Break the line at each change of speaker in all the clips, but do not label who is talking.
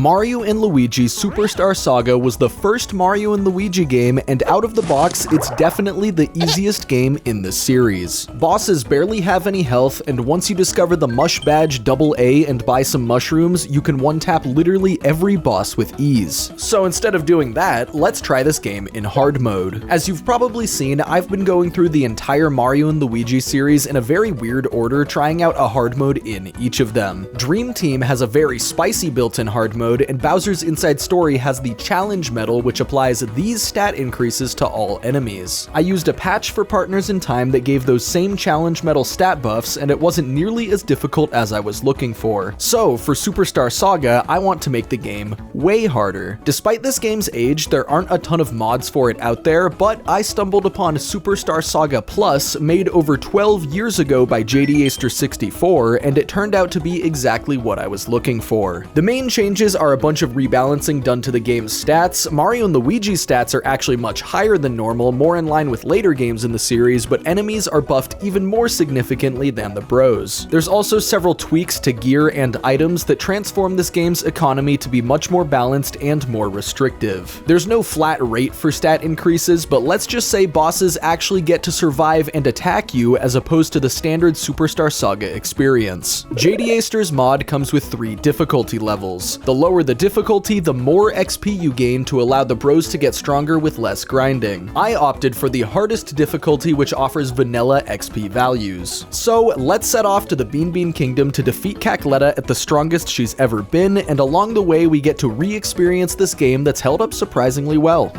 Mario & Luigi Superstar Saga was the first Mario & Luigi game, and out of the box, it's definitely the easiest game in the series. Bosses barely have any health, and once you discover the Mush Badge AA and buy some mushrooms, you can one-tap literally every boss with ease. So instead of doing that, let's try this game in hard mode. As you've probably seen, I've been going through the entire Mario & Luigi series in a very weird order, trying out a hard mode in each of them. Dream Team has a very spicy built-in hard mode, and Bowser's Inside Story has the Challenge Medal, which applies these stat increases to all enemies. I used a patch for Partners in Time that gave those same Challenge Medal stat buffs, and it wasn't nearly as difficult as I was looking for. So, for Superstar Saga, I want to make the game way harder. Despite this game's age, there aren't a ton of mods for it out there, but I stumbled upon Superstar Saga Plus, made over 12 years ago by JDaster64, and it turned out to be exactly what I was looking for. The main changes are a bunch of rebalancing done to the game's stats. Mario & Luigi's stats are actually much higher than normal, more in line with later games in the series, but enemies are buffed even more significantly than the bros. There's also several tweaks to gear and items that transform this game's economy to be much more balanced and more restrictive. There's no flat rate for stat increases, but let's just say bosses actually get to survive and attack you as opposed to the standard Superstar Saga experience. JDaster's mod comes with 3 difficulty levels. The lower the difficulty, the more XP you gain to allow the bros to get stronger with less grinding. I opted for the hardest difficulty, which offers vanilla XP values. So let's set off to the Beanbean Kingdom to defeat Cackletta at the strongest she's ever been, and along the way we get to re-experience this game that's held up surprisingly well.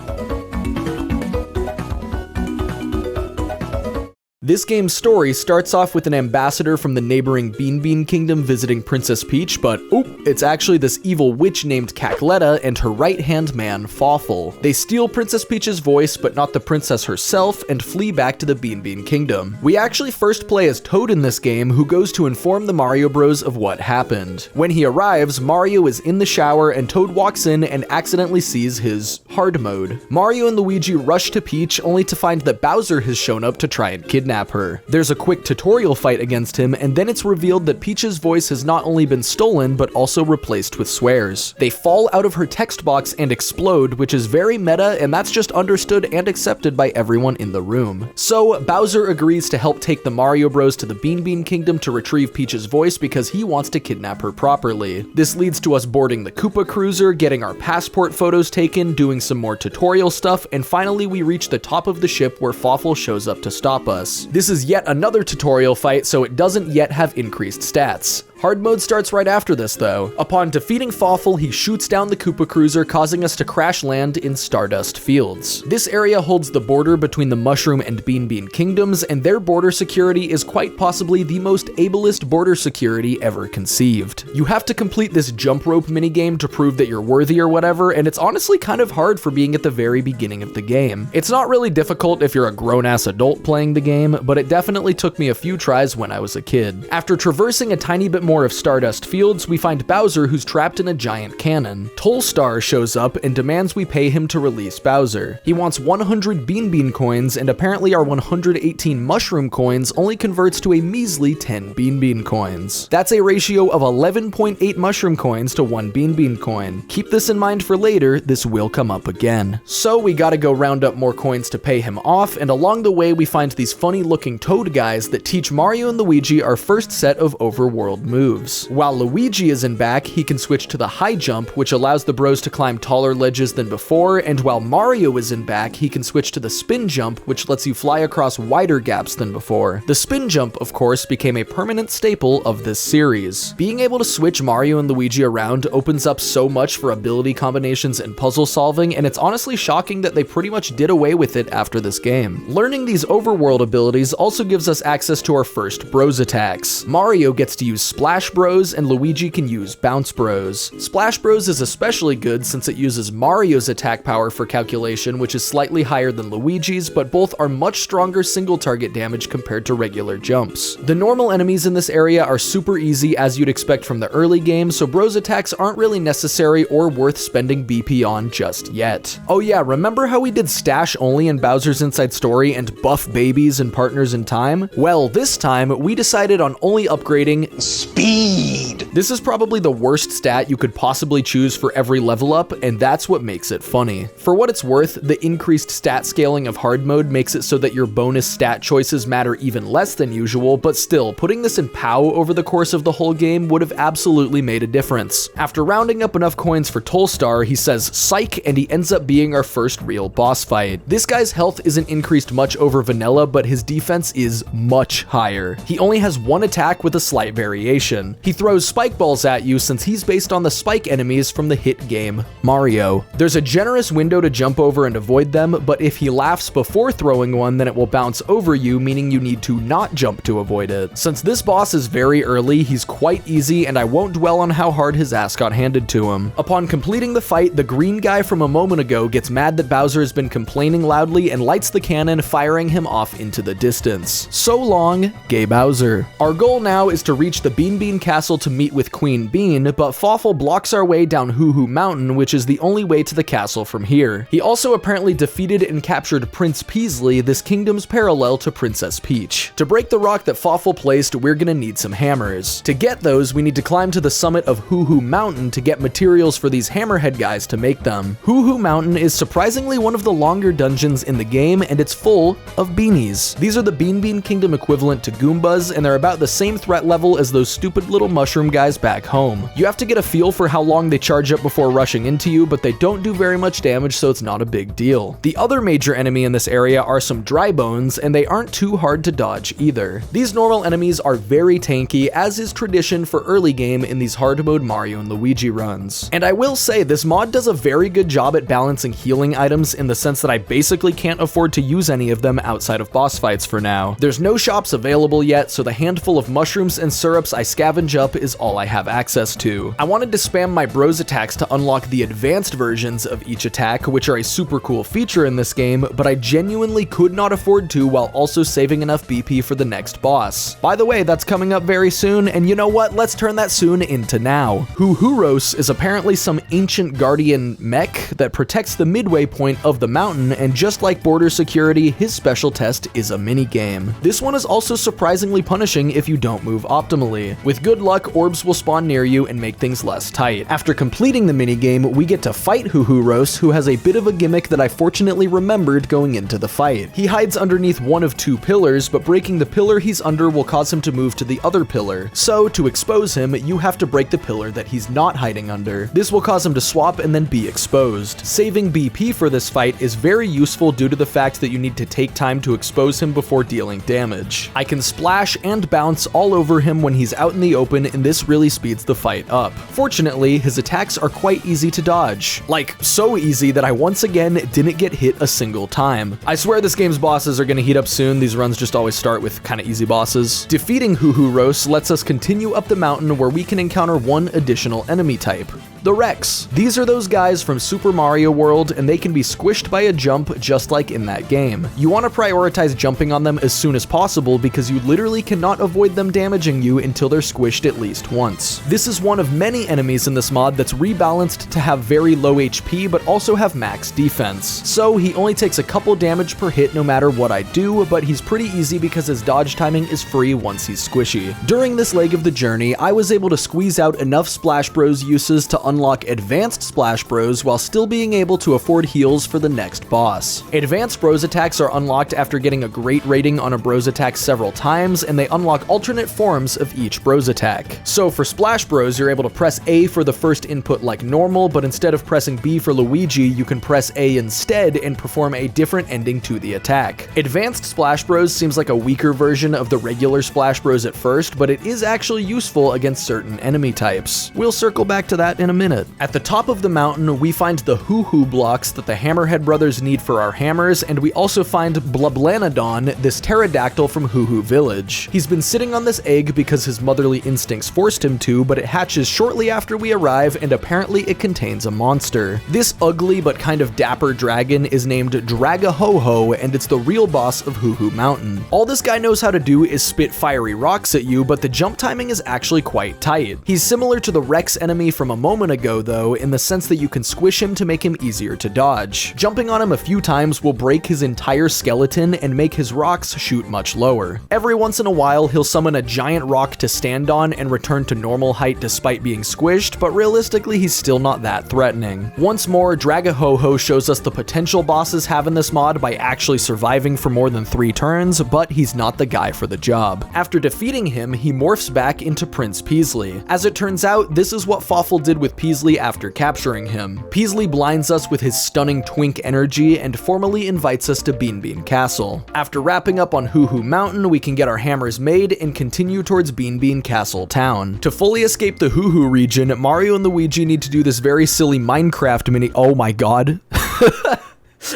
This game's story starts off with an ambassador from the neighboring Beanbean Kingdom visiting Princess Peach, but it's actually this evil witch named Cackletta and her right-hand man, Fawful. They steal Princess Peach's voice, but not the princess herself, and flee back to the Beanbean Kingdom. We actually first play as Toad in this game, who goes to inform the Mario Bros of what happened. When he arrives, Mario is in the shower, and Toad walks in and accidentally sees his hard mode. Mario and Luigi rush to Peach, only to find that Bowser has shown up to try and kidnap her. There's a quick tutorial fight against him, and then it's revealed that Peach's voice has not only been stolen, but also replaced with swears. They fall out of her text box and explode, which is very meta, and that's just understood and accepted by everyone in the room. So, Bowser agrees to help take the Mario Bros to the Beanbean Kingdom to retrieve Peach's voice because he wants to kidnap her properly. This leads to us boarding the Koopa Cruiser, getting our passport photos taken, doing some more tutorial stuff, and finally we reach the top of the ship where Fawful shows up to stop us. This is yet another tutorial fight, so it doesn't yet have increased stats. Hard mode starts right after this, though. Upon defeating Fawful, he shoots down the Koopa Cruiser, causing us to crash land in Stardust Fields. This area holds the border between the Mushroom and Beanbean Kingdoms, and their border security is quite possibly the most ableist border security ever conceived. You have to complete this jump rope minigame to prove that you're worthy or whatever, and it's honestly kind of hard for being at the very beginning of the game. It's not really difficult if you're a grown-ass adult playing the game, but it definitely took me a few tries when I was a kid. After traversing a tiny bit more of Stardust Fields, we find Bowser, who's trapped in a giant cannon. Tollstar shows up and demands we pay him to release Bowser. He wants 100 Beanbean coins, and apparently our 118 Mushroom coins only converts to a measly 10 Beanbean coins. That's a ratio of 11.8 Mushroom coins to 1 Beanbean coin. Keep this in mind for later, this will come up again. So we gotta go round up more coins to pay him off, and along the way we find these funny looking Toad guys that teach Mario and Luigi our first set of overworld moves. While Luigi is in back, he can switch to the high jump, which allows the bros to climb taller ledges than before, and while Mario is in back, he can switch to the spin jump, which lets you fly across wider gaps than before. The spin jump, of course, became a permanent staple of this series. Being able to switch Mario and Luigi around opens up so much for ability combinations and puzzle solving, and it's honestly shocking that they pretty much did away with it after this game. Learning these overworld abilities also gives us access to our first bros attacks. Mario gets to use Splash Bros, and Luigi can use Bounce Bros. Splash Bros is especially good since it uses Mario's attack power for calculation, which is slightly higher than Luigi's, but both are much stronger single target damage compared to regular jumps. The normal enemies in this area are super easy as you'd expect from the early game, so Bros attacks aren't really necessary or worth spending BP on just yet. Oh yeah, remember how we did stash only in Bowser's Inside Story and buff babies and Partners in Time? Well, this time we decided on only upgrading
speed.
This is probably the worst stat you could possibly choose for every level up, and that's what makes it funny. For what it's worth, the increased stat scaling of hard mode makes it so that your bonus stat choices matter even less than usual, but still, putting this in POW over the course of the whole game would have absolutely made a difference. After rounding up enough coins for Tolstar, he says psych, and he ends up being our first real boss fight. This guy's health isn't increased much over vanilla, but his defense is much higher. He only has one attack with a slight variation. He throws spike balls at you since he's based on the spike enemies from the hit game Mario. There's a generous window to jump over and avoid them, but if he laughs before throwing one, then it will bounce over you, meaning you need to not jump to avoid it. Since this boss is very early, he's quite easy, and I won't dwell on how hard his ass got handed to him. Upon completing the fight, the green guy from a moment ago gets mad that Bowser has been complaining loudly and lights the cannon, firing him off into the distance. So long, Gay Bowser. Our goal now is to reach the Beanbean Castle to meet with Queen Bean, but Fawful blocks our way down Hoohoo Mountain, which is the only way to the castle from here. He also apparently defeated and captured Prince Peasley, this kingdom's parallel to Princess Peach. To break the rock that Fawful placed, we're gonna need some hammers. To get those, we need to climb to the summit of Hoohoo Mountain to get materials for these hammerhead guys to make them. Hoohoo Mountain is surprisingly one of the longer dungeons in the game, and it's full of beanies. These are the Beanbean Kingdom equivalent to Goombas, and they're about the same threat level as those stupid little mushroom guys back home. You have to get a feel for how long they charge up before rushing into you, but they don't do very much damage, so it's not a big deal. The other major enemy in this area are some dry bones, and they aren't too hard to dodge either. These normal enemies are very tanky, as is tradition for early game in these hard mode Mario and Luigi runs. And I will say, this mod does a very good job at balancing healing items in the sense that I basically can't afford to use any of them outside of boss fights for now. There's no shops available yet, so the handful of mushrooms and syrups I scavenge up is all I have access to. I wanted to spam my bros attacks to unlock the advanced versions of each attack, which are a super cool feature in this game, but I genuinely could not afford to while also saving enough BP for the next boss. By the way, that's coming up very soon, and you know what? Let's turn that soon into now. Hoohooros is apparently some ancient guardian mech that protects the midway point of the mountain, and just like border security, his special test is a minigame. This one is also surprisingly punishing if you don't move optimally. With good luck, orbs will spawn near you and make things less tight. After completing the minigame, we get to fight Hoohooros, who has a bit of a gimmick that I fortunately remembered going into the fight. He hides underneath one of two pillars, but breaking the pillar he's under will cause him to move to the other pillar. So, to expose him, you have to break the pillar that he's not hiding under. This will cause him to swap and then be exposed. Saving BP for this fight is very useful due to the fact that you need to take time to expose him before dealing damage. I can splash and bounce all over him when he's out in the open, and this really speeds the fight up. Fortunately, his attacks are quite easy to dodge. Like, so easy that I once again didn't get hit a single time. I swear this game's bosses are gonna heat up soon. These runs just always start with kinda easy bosses. Defeating Hoohooros lets us continue up the mountain where we can encounter one additional enemy type. The Rex. These are those guys from Super Mario World, and they can be squished by a jump just like in that game. You want to prioritize jumping on them as soon as possible because you literally cannot avoid them damaging you until they're squished at least once. This is one of many enemies in this mod that's rebalanced to have very low HP but also have max defense. So he only takes a couple damage per hit no matter what I do, but he's pretty easy because his dodge timing is free once he's squishy. During this leg of the journey, I was able to squeeze out enough Splash Bros uses to unlock advanced Splash Bros while still being able to afford heals for the next boss. Advanced Bros attacks are unlocked after getting a great rating on a Bros attack several times, and they unlock alternate forms of each Bros attack. So for Splash Bros, you're able to press A for the first input like normal, but instead of pressing B for Luigi, you can press A instead and perform a different ending to the attack. Advanced Splash Bros seems like a weaker version of the regular Splash Bros at first, but it is actually useful against certain enemy types. We'll circle back to that in a minute. At the top of the mountain, we find the Hoo-Hoo blocks that the Hammerhead brothers need for our hammers, and we also find Blablanodon, this pterodactyl from Hoo-Hoo Village. He's been sitting on this egg because his motherly instincts forced him to, but it hatches shortly after we arrive, and apparently it contains a monster. This ugly but kind of dapper dragon is named Dragahoho, and it's the real boss of Hoo-Hoo Mountain. All this guy knows how to do is spit fiery rocks at you, but the jump timing is actually quite tight. He's similar to the Rex enemy from a moment gonna go though, in the sense that you can squish him to make him easier to dodge. Jumping on him a few times will break his entire skeleton and make his rocks shoot much lower. Every once in a while, he'll summon a giant rock to stand on and return to normal height despite being squished, but realistically he's still not that threatening. Once more, Dragahoho shows us the potential bosses have in this mod by actually surviving for more than 3 turns, but he's not the guy for the job. After defeating him, he morphs back into Prince Peasley. As it turns out, this is what Fawful did with Peasley after capturing him. Peasley blinds us with his stunning twink energy and formally invites us to Beanbean Castle. After wrapping up on Hoohoo Mountain, we can get our hammers made and continue towards Beanbean Castle town. To fully escape the Hoohoo region, Mario and Luigi need to do this very silly Minecraft mini- Oh my god.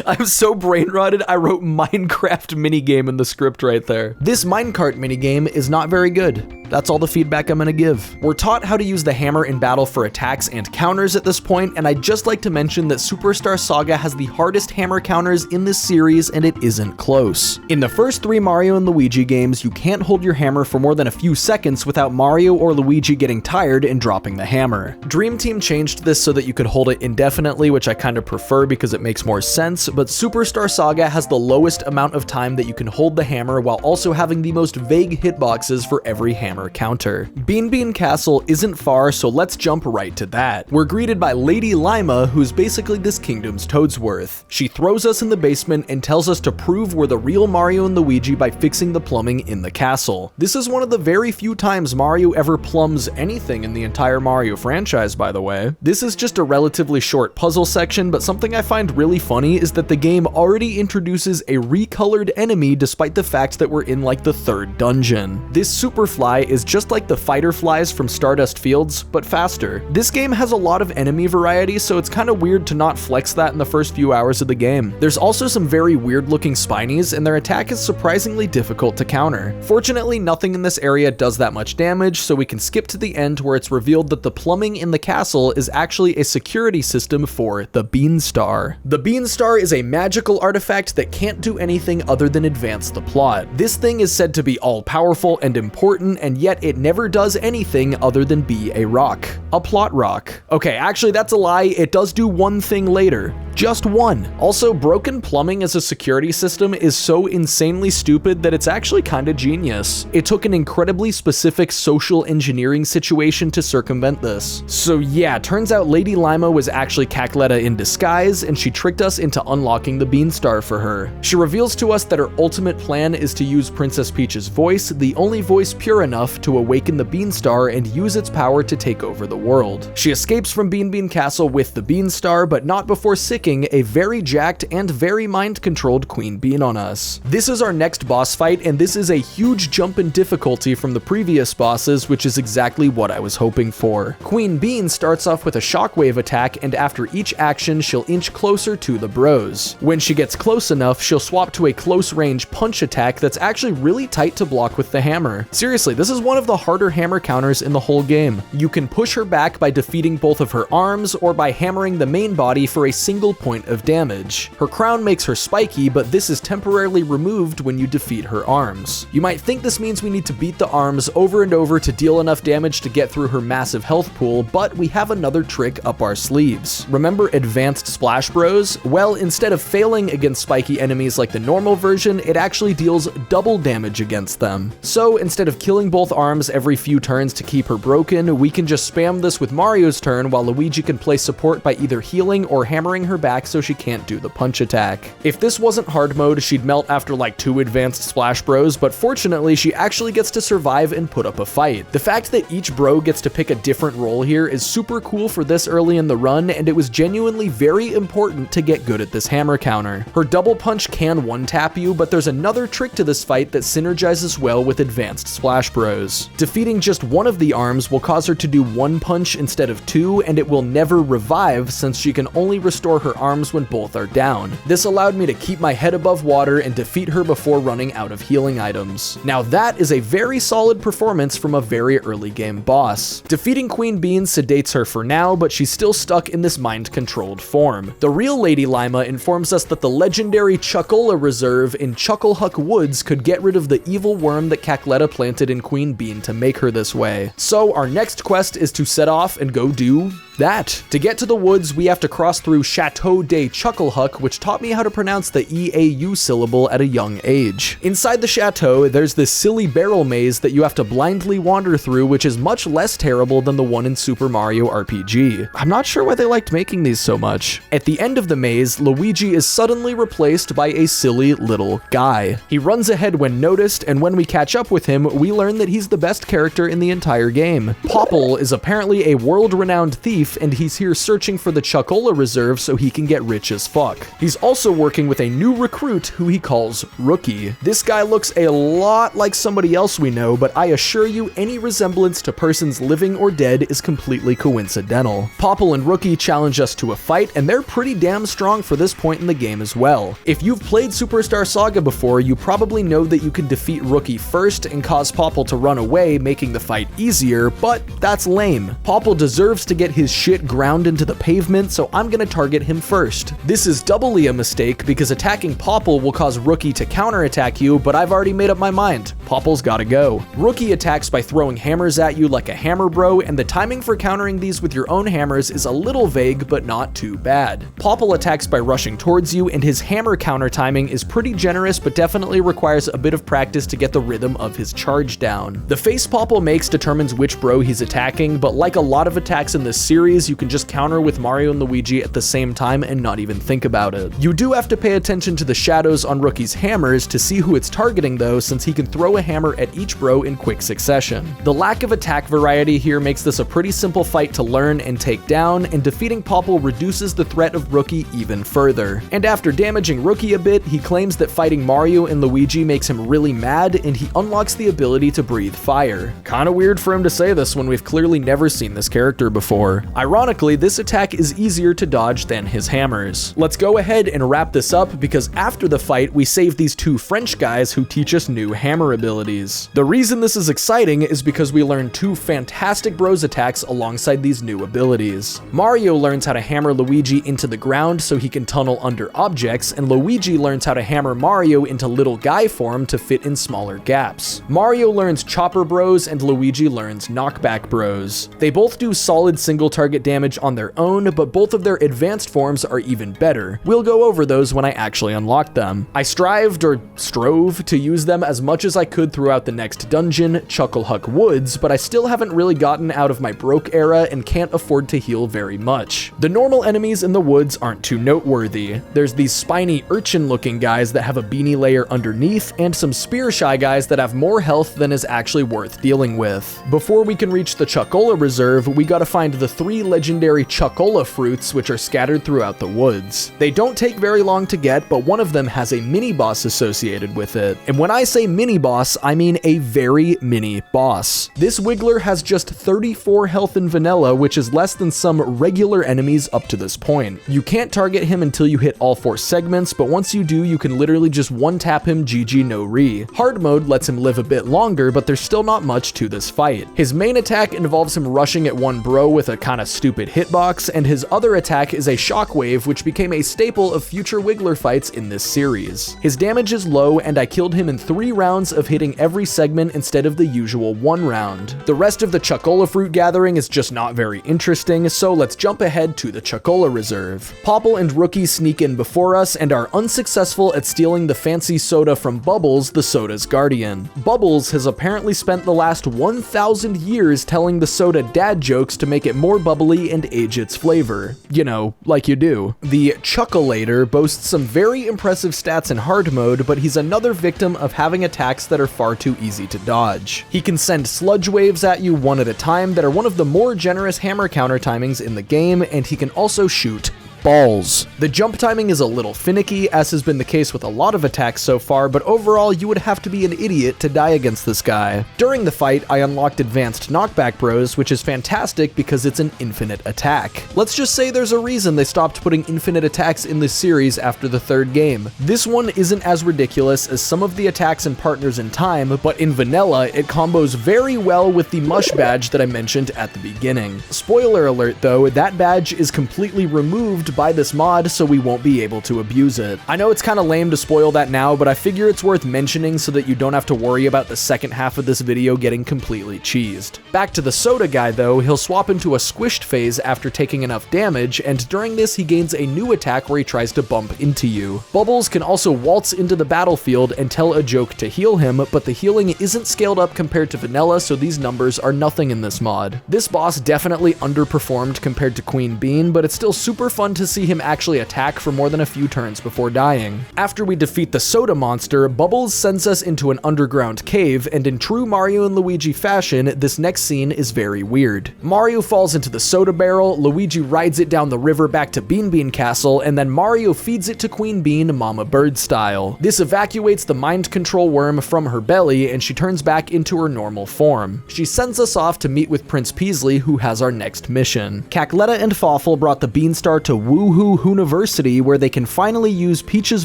I'm so brain rotted, I wrote Minecraft minigame in the script right there. This minecart minigame is not very good. That's all the feedback I'm gonna give. We're taught how to use the hammer in battle for attacks and counters at this point, and I'd just like to mention that Superstar Saga has the hardest hammer counters in this series, and it isn't close. In the first 3 Mario and Luigi games, you can't hold your hammer for more than a few seconds without Mario or Luigi getting tired and dropping the hammer. Dream Team changed this so that you could hold it indefinitely, which I kind of prefer because it makes more sense, but Superstar Saga has the lowest amount of time that you can hold the hammer while also having the most vague hitboxes for every hammer counter. Beanbean Castle isn't far, so let's jump right to that. We're greeted by Lady Lima, who's basically this kingdom's Toadsworth. She throws us in the basement and tells us to prove we're the real Mario and Luigi by fixing the plumbing in the castle. This is one of the very few times Mario ever plumbs anything in the entire Mario franchise, by the way. This is just a relatively short puzzle section, but something I find really funny is that the game already introduces a recolored enemy despite the fact that we're in like the 3rd dungeon. This Superfly is just like the fighter flies from Stardust Fields, but faster. This game has a lot of enemy variety, so it's kind of weird to not flex that in the first few hours of the game. There's also some very weird looking Spinies, and their attack is surprisingly difficult to counter. Fortunately, nothing in this area does that much damage, so we can skip to the end where it's revealed that the plumbing in the castle is actually a security system for the Beanstar. The Beanstar is a magical artifact that can't do anything other than advance the plot. This thing is said to be all-powerful and important, and yet it never does anything other than be a rock. A plot rock. Okay, actually that's a lie, it does do one thing later. Just one. Also, broken plumbing as a security system is so insanely stupid that it's actually kinda genius. It took an incredibly specific social engineering situation to circumvent this. So yeah, turns out Lady Lima was actually Cackletta in disguise, and she tricked us into unlocking the Beanstar for her. She reveals to us that her ultimate plan is to use Princess Peach's voice, the only voice pure enough to awaken the Beanstar and use its power to take over the world. She escapes from Beanbean Castle with the Beanstar, but not before sicking a very jacked and very mind-controlled Queen Bean on us. This is our next boss fight, and this is a huge jump in difficulty from the previous bosses, which is exactly what I was hoping for. Queen Bean starts off with a shockwave attack, and after each action, she'll inch closer to the bros. When she gets close enough, she'll swap to a close-range punch attack that's actually really tight to block with the hammer. Seriously, this is one of the harder hammer counters in the whole game. You can push her back by defeating both of her arms, or by hammering the main body for a single point of damage. Her crown makes her spiky, but this is temporarily removed when you defeat her arms. You might think this means we need to beat the arms over and over to deal enough damage to get through her massive health pool, but we have another trick up our sleeves. Remember Advanced Splash Bros? Well, instead of failing against spiky enemies like the normal version, it actually deals double damage against them. So instead of killing both arms every few turns to keep her broken, we can just spam this with Mario's turn while Luigi can play support by either healing or hammering her back so she can't do the punch attack. If this wasn't hard mode, she'd melt after like 2 Advanced Splash Bros, but fortunately she actually gets to survive and put up a fight. The fact that each bro gets to pick a different role here is super cool for this early in the run, and it was genuinely very important to get good at this hammer counter. Her double punch can one-tap you, but there's another trick to this fight that synergizes well with Advanced Splash Bros. Defeating just one of the arms will cause her to do 1 punch instead of 2, and it will never revive since she can only restore her arms when both are down. This allowed me to keep my head above water and defeat her before running out of healing items. Now that is a very solid performance from a very early game boss. Defeating Queen Bean sedates her for now, but she's still stuck in this mind-controlled form. The real Lady Lima informs us that the legendary Chucklehuck Reserve in Chucklehuck Woods could get rid of the evil worm that Cackletta planted in Queen Bean to make her this way. So our next quest is to set off and go do that. To get to the woods, we have to cross through Chateau de Chucklehuck, which taught me how to pronounce the EAU syllable at a young age. Inside the chateau, there's this silly barrel maze that you have to blindly wander through, which is much less terrible than the one in Super Mario RPG. I'm not sure why they liked making these so much. At the end of the maze, Luigi is suddenly replaced by a silly little guy. He runs ahead when noticed, and when we catch up with him, we learn that he's the best character in the entire game. Popple is apparently a world-renowned thief, and he's here searching for the Chuckola Reserve so he can get rich as fuck. He's also working with a new recruit who he calls Rookie. This guy looks a lot like somebody else we know, but I assure you any resemblance to persons living or dead is completely coincidental. Popple and Rookie challenge us to a fight, and they're pretty damn strong for this point in the game as well. If you've played Superstar Saga before, you probably know that you can defeat Rookie first and cause Popple to run away, making the fight easier, but that's lame. Popple deserves to get his shit ground into the pavement, so I'm gonna target him first. This is doubly a mistake because attacking Popple will cause Rookie to counterattack you, but I've already made up my mind. Popple's gotta go. Rookie attacks by throwing hammers at you like a hammer bro, and the timing for countering these with your own hammers is a little vague, but not too bad. Popple attacks by rushing towards you, and his hammer counter timing is pretty generous, but definitely requires a bit of practice to get the rhythm of his charge down. The face Popple makes determines which bro he's attacking, but like a lot of attacks in this series, you can just counter with Mario and Luigi at the same time and not even think about it. You do have to pay attention to the shadows on Rookie's hammers to see who it's targeting though, since he can throw a hammer at each bro in quick succession. The lack of attack variety here makes this a pretty simple fight to learn and take down, and defeating Popple reduces the threat of Rookie even further. And after damaging Rookie a bit, he claims that fighting Mario and Luigi makes him really mad, and he unlocks the ability to breathe fire. Kinda weird for him to say this when we've clearly never seen this character before. Ironically, this attack is easier to dodge than his hammers. Let's go ahead and wrap this up, because after the fight, we save these two French guys who teach us new hammer abilities. The reason this is exciting is because we learn two fantastic bros attacks alongside these new abilities. Mario learns how to hammer Luigi into the ground so he can tunnel under objects, and Luigi learns how to hammer Mario into little guy form to fit in smaller gaps. Mario learns chopper bros, and Luigi learns knockback bros. They both do solid single target damage on their own, but both of their advanced forms are even better. We'll go over those when I actually unlock them. I strove to use them as much as I could throughout the next dungeon, Chucklehuck Woods, but I still haven't really gotten out of my broke era and can't afford to heal very much. The normal enemies in the woods aren't too noteworthy. There's these spiny urchin-looking guys that have a beanie layer underneath, and some spear-shy guys that have more health than is actually worth dealing with. Before we can reach the Chuckola Reserve, we gotta find the 3 legendary Chuckola fruits, which are scattered throughout the woods. They don't take very long to get, but one of them has a mini-boss associated with it. And when I say mini-boss, I mean a very mini boss. This Wiggler has just 34 health in vanilla, which is less than some regular enemies up to this point. You can't target him until you hit all 4 segments, but once you do, you can literally just one-tap him GG no re. Hard mode lets him live a bit longer, but there's still not much to this fight. His main attack involves him rushing at one bro with a kinda stupid hitbox, and his other attack is a shockwave, which became a staple of future Wiggler fights in this series. His damage is low, and I killed him in 3 rounds of hitting every segment instead of the usual 1 round. The rest of the Chuckola fruit gathering is just not very interesting, so let's jump ahead to the Chuckola Reserve. Popple and Rookie sneak in before us and are unsuccessful at stealing the fancy soda from Bubbles, the soda's guardian. Bubbles has apparently spent the last 1,000 years telling the soda dad jokes to make it more bubbly and age its flavor. You know, like you do. The Chuckolator boasts some very impressive stats in hard mode, but he's another victim of having attacks that are far too easy to dodge. He can send sludge waves at you one at a time that are one of the more generous hammer counter timings in the game, and he can also shoot balls. The jump timing is a little finicky, as has been the case with a lot of attacks so far, but overall you would have to be an idiot to die against this guy. During the fight, I unlocked advanced knockback bros, which is fantastic because it's an infinite attack. Let's just say there's a reason they stopped putting infinite attacks in this series after the 3rd game. This one isn't as ridiculous as some of the attacks in Partners in Time, but in vanilla, it combos very well with the mush badge that I mentioned at the beginning. Spoiler alert though, that badge is completely removed buy this mod, so we won't be able to abuse it. I know it's kind of lame to spoil that now, but I figure it's worth mentioning so that you don't have to worry about the second half of this video getting completely cheesed. Back to the soda guy though, he'll swap into a squished phase after taking enough damage, and during this he gains a new attack where he tries to bump into you. Bubbles can also waltz into the battlefield and tell a joke to heal him, but the healing isn't scaled up compared to vanilla, so these numbers are nothing in this mod. This boss definitely underperformed compared to Queen Bean, but it's still super fun to see him actually attack for more than a few turns before dying. After we defeat the soda monster, Bubbles sends us into an underground cave, and in true Mario and Luigi fashion, this next scene is very weird. Mario falls into the soda barrel, Luigi rides it down the river back to Beanbean Castle, and then Mario feeds it to Queen Bean Mama Bird style. This evacuates the mind control worm from her belly, and she turns back into her normal form. She sends us off to meet with Prince Peasley, who has our next mission. Cackletta and Fawful brought the Beanstar to Woohoo Hooniversity, where they can finally use Peach's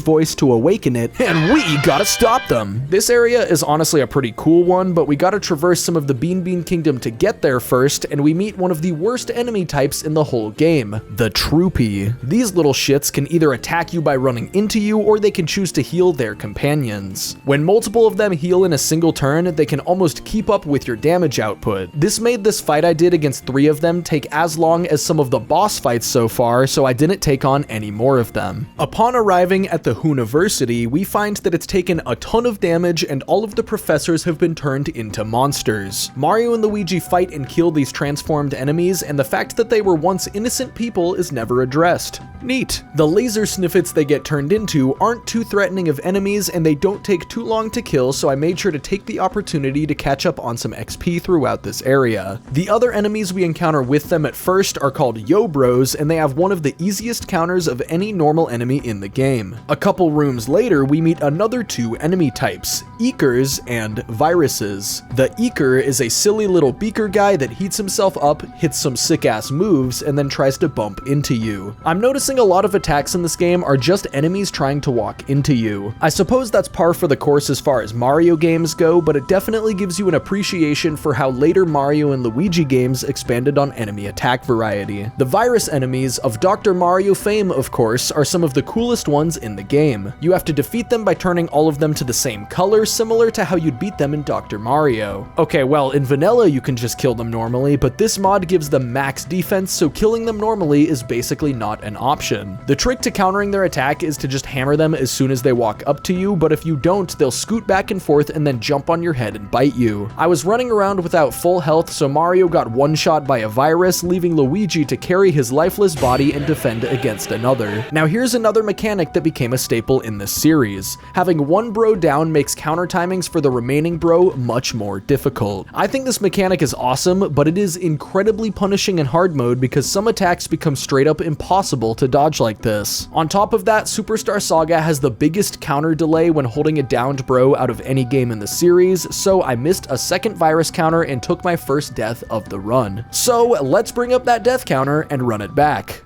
voice to awaken it, and we gotta stop them! This area is honestly a pretty cool one, but we gotta traverse some of the Beanbean Kingdom to get there first, and we meet one of the worst enemy types in the whole game, the Troopy. These little shits can either attack you by running into you, or they can choose to heal their companions. When multiple of them heal in a single turn, they can almost keep up with your damage output. This made this fight I did against 3 of them take as long as some of the boss fights so far, so I didn't take on any more of them. Upon arriving at the Hooniversity, we find that it's taken a ton of damage and all of the professors have been turned into monsters. Mario and Luigi fight and kill these transformed enemies, and the fact that they were once innocent people is never addressed. Neat. The laser sniffets they get turned into aren't too threatening of enemies, and they don't take too long to kill, so I made sure to take the opportunity to catch up on some XP throughout this area. The other enemies we encounter with them at first are called Yo Bros, and they have one of the easiest counters of any normal enemy in the game. A couple rooms later, we meet another 2 enemy types, Eekers and Viruses. The Eeker is a silly little beaker guy that heats himself up, hits some sick-ass moves, and then tries to bump into you. I'm noticing a lot of attacks in this game are just enemies trying to walk into you. I suppose that's par for the course as far as Mario games go, but it definitely gives you an appreciation for how later Mario and Luigi games expanded on enemy attack variety. The virus enemies of Dr. Mario fame, of course, are some of the coolest ones in the game. You have to defeat them by turning all of them to the same color, similar to how you'd beat them in Dr. Mario. Okay, well, in vanilla you can just kill them normally, but this mod gives them max defense, so killing them normally is basically not an option. The trick to countering their attack is to just hammer them as soon as they walk up to you, but if you don't, they'll scoot back and forth and then jump on your head and bite you. I was running around without full health, so Mario got one-shot by a virus, leaving Luigi to carry his lifeless body and defend against another. Now here's another mechanic that became a staple in this series. Having one bro down makes counter timings for the remaining bro much more difficult. I think this mechanic is awesome, but it is incredibly punishing in hard mode because some attacks become straight up impossible to dodge like this. On top of that, Superstar Saga has the biggest counter delay when holding a downed bro out of any game in the series, so I missed a second virus counter and took my first death of the run. So let's bring up that death counter and run it back.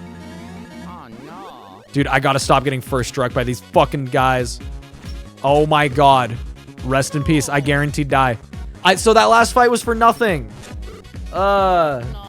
Oh no.
Dude, I gotta stop getting first struck by these fucking guys. Oh my god. Rest in peace. I guaranteed die. So that last fight was for nothing.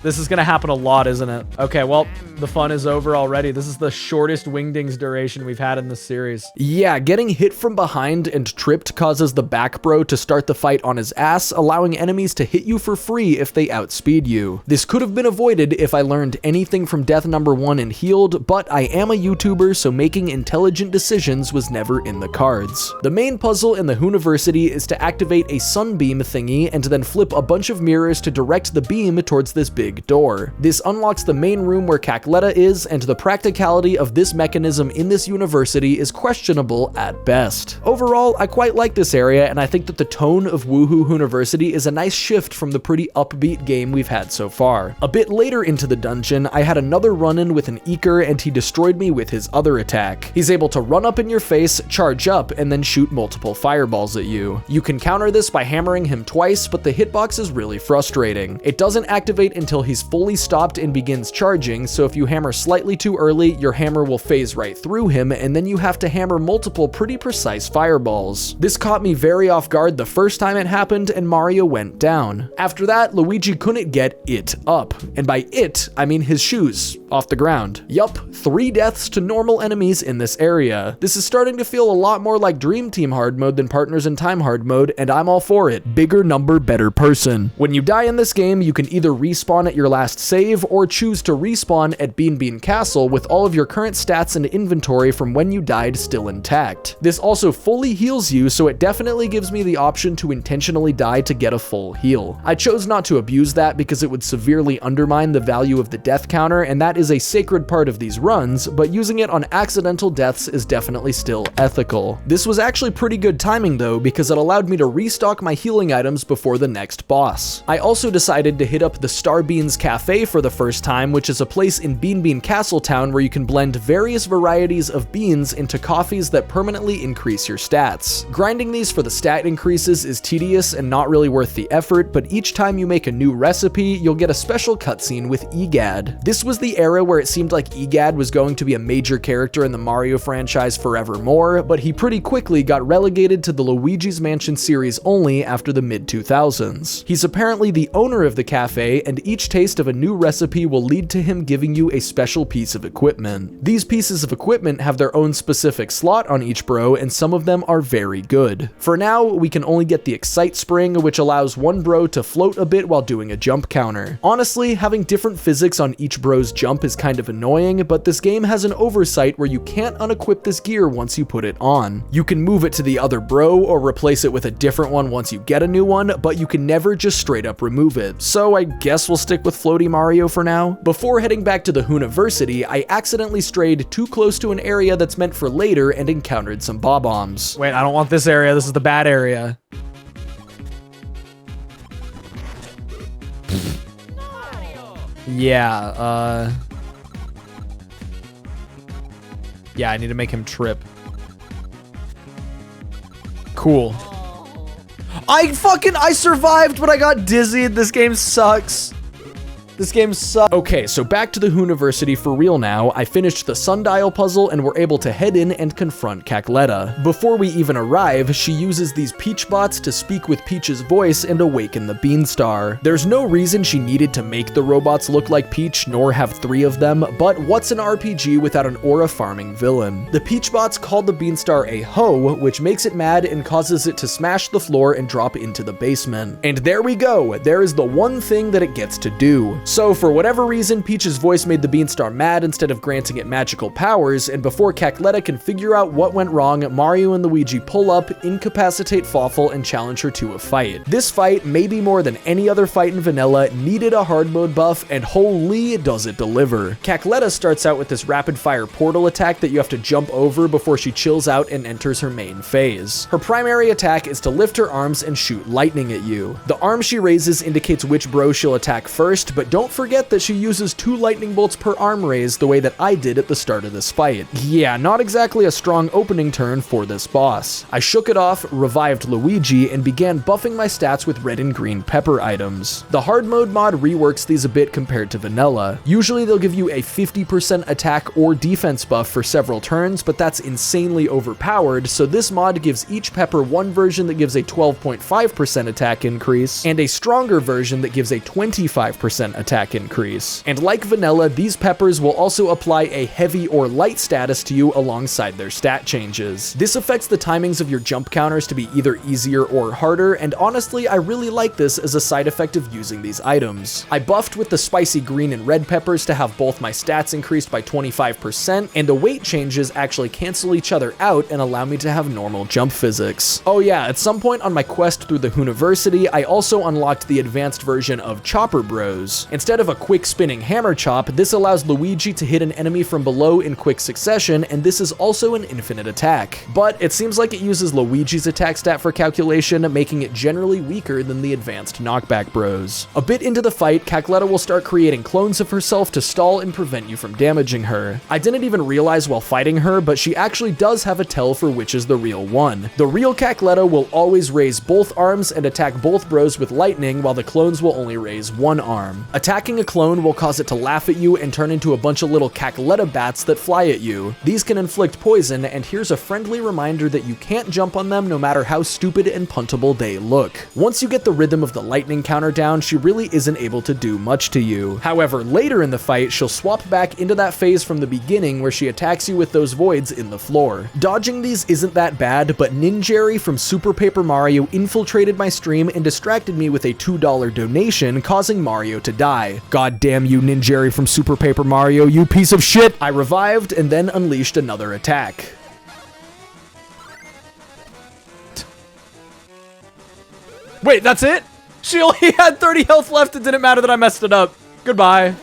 This is gonna happen a lot, isn't it? Okay, well, the fun is over already. This is the shortest Wingdings duration we've had in this series. Yeah, getting hit from behind and tripped causes the back bro to start the fight on his ass, allowing enemies to hit you for free if they outspeed you. This could have been avoided if I learned anything from death number 1 and healed, but I am a YouTuber, so making intelligent decisions was never in the cards. The main puzzle in the Hooniversity is to activate a sunbeam thingy and then flip a bunch of mirrors to direct the beam towards this big door. This unlocks the main room where Cackletta is, and the practicality of this mechanism in this university is questionable at best. Overall, I quite like this area, and I think that the tone of Woohoo Hooniversity is a nice shift from the pretty upbeat game we've had so far. A bit later into the dungeon, I had another run-in with an Eeker, and he destroyed me with his other attack. He's able to run up in your face, charge up, and then shoot multiple fireballs at you. You can counter this by hammering him twice, but the hitbox is really frustrating. It doesn't activate until until he's fully stopped and begins charging, so if you hammer slightly too early, your hammer will phase right through him, and then you have to hammer multiple pretty precise fireballs. This caught me very off guard the first time it happened, and Mario went down. After that, Luigi couldn't get it up. And by it, I mean his shoes off the ground. Yup, 3 deaths to normal enemies in this area. This is starting to feel a lot more like Dream Team hard mode than Partners in Time hard mode, and I'm all for it. Bigger number, better person. When you die in this game, you can either respawn at your last save or choose to respawn at Beanbean Castle with all of your current stats and inventory from when you died still intact. This also fully heals you, so it definitely gives me the option to intentionally die to get a full heal. I chose not to abuse that because it would severely undermine the value of the death counter, and that is a sacred part of these runs, but using it on accidental deaths is definitely still ethical. This was actually pretty good timing though, because it allowed me to restock my healing items before the next boss. I also decided to hit up the Star Beans Cafe for the first time, which is a place in Beanbean Castle town where you can blend various varieties of beans into coffees that permanently increase your stats. Grinding these for the stat increases is tedious and not really worth the effort, but each time you make a new recipe, you'll get a special cutscene with EGAD. This was the era where it seemed like EGAD was going to be a major character in the Mario franchise forevermore, but he pretty quickly got relegated to the Luigi's Mansion series only after the mid-2000s. He's apparently the owner of the cafe, and each taste of a new recipe will lead to him giving you a special piece of equipment. These pieces of equipment have their own specific slot on each bro, and some of them are very good. For now, we can only get the Excite Spring, which allows one bro to float a bit while doing a jump counter. Honestly, having different physics on each bro's jump is kind of annoying, but this game has an oversight where you can't unequip this gear once you put it on. You can move it to the other bro or replace it with a different one once you get a new one, but you can never just straight up remove it. So I guess we'll stick with Floaty Mario for now. Before heading back to the Hooniversity, I accidentally strayed too close to an area that's meant for later and encountered some bob-ombs. Wait, I don't want this area. This is the bad area. Yeah, I need to make him trip. Cool. I survived, but I got dizzy. This game sucks. This game sucks. Okay, so back to the Hooniversity for real now. I finished the sundial puzzle and were able to head in and confront Cackletta. Before we even arrive, she uses these Peach bots to speak with Peach's voice and awaken the Beanstar. There's no reason she needed to make the robots look like Peach, nor have 3 of them, but what's an RPG without an aura farming villain? The Peach bots called the Beanstar a hoe, which makes it mad and causes it to smash the floor and drop into the basement. And there we go, there is the one thing that it gets to do. So for whatever reason, Peach's voice made the Beanstar mad instead of granting it magical powers, and before Cackletta can figure out what went wrong, Mario and Luigi pull up, incapacitate Fawful, and challenge her to a fight. This fight, maybe more than any other fight in vanilla, needed a hard mode buff, and holy does it deliver. Cackletta starts out with this rapid fire portal attack that you have to jump over before she chills out and enters her main phase. Her primary attack is to lift her arms and shoot lightning at you. The arm she raises indicates which bro she'll attack first, but don't forget that she uses 2 lightning bolts per arm raise the way that I did at the start of this fight. Yeah, not exactly a strong opening turn for this boss. I shook it off, revived Luigi, and began buffing my stats with red and green pepper items. The hard mode mod reworks these a bit compared to vanilla. Usually they'll give you a 50% attack or defense buff for several turns, but that's insanely overpowered, so this mod gives each pepper one version that gives a 12.5% attack increase, and a stronger version that gives a 25% attack increase. And like vanilla, these peppers will also apply a heavy or light status to you alongside their stat changes. This affects the timings of your jump counters to be either easier or harder, and honestly, I really like this as a side effect of using these items. I buffed with the spicy green and red peppers to have both my stats increased by 25%, and the weight changes actually cancel each other out and allow me to have normal jump physics. Oh yeah, at some point on my quest through the Hooniversity, I also unlocked the advanced version of Chopper Bros. Instead of a quick spinning hammer chop, this allows Luigi to hit an enemy from below in quick succession, and this is also an infinite attack. But it seems like it uses Luigi's attack stat for calculation, making it generally weaker than the advanced knockback bros. A bit into the fight, Cackletta will start creating clones of herself to stall and prevent you from damaging her. I didn't even realize while fighting her, but she actually does have a tell for which is the real one. The real Cackletta will always raise both arms and attack both bros with lightning, while the clones will only raise one arm. Attacking a clone will cause it to laugh at you and turn into a bunch of little Cackletta bats that fly at you. These can inflict poison, and here's a friendly reminder that you can't jump on them no matter how stupid and puntable they look. Once you get the rhythm of the lightning counter down, she really isn't able to do much to you. However, later in the fight, she'll swap back into that phase from the beginning where she attacks you with those voids in the floor. Dodging these isn't that bad, but Ninjeri from Super Paper Mario infiltrated my stream and distracted me with a $2 donation, causing Mario to die. God damn you, Ninjeri from Super Paper Mario, you piece of shit! I revived and then unleashed another attack. Wait, that's it? She only had 30 health left. It didn't matter that I messed it up. Goodbye.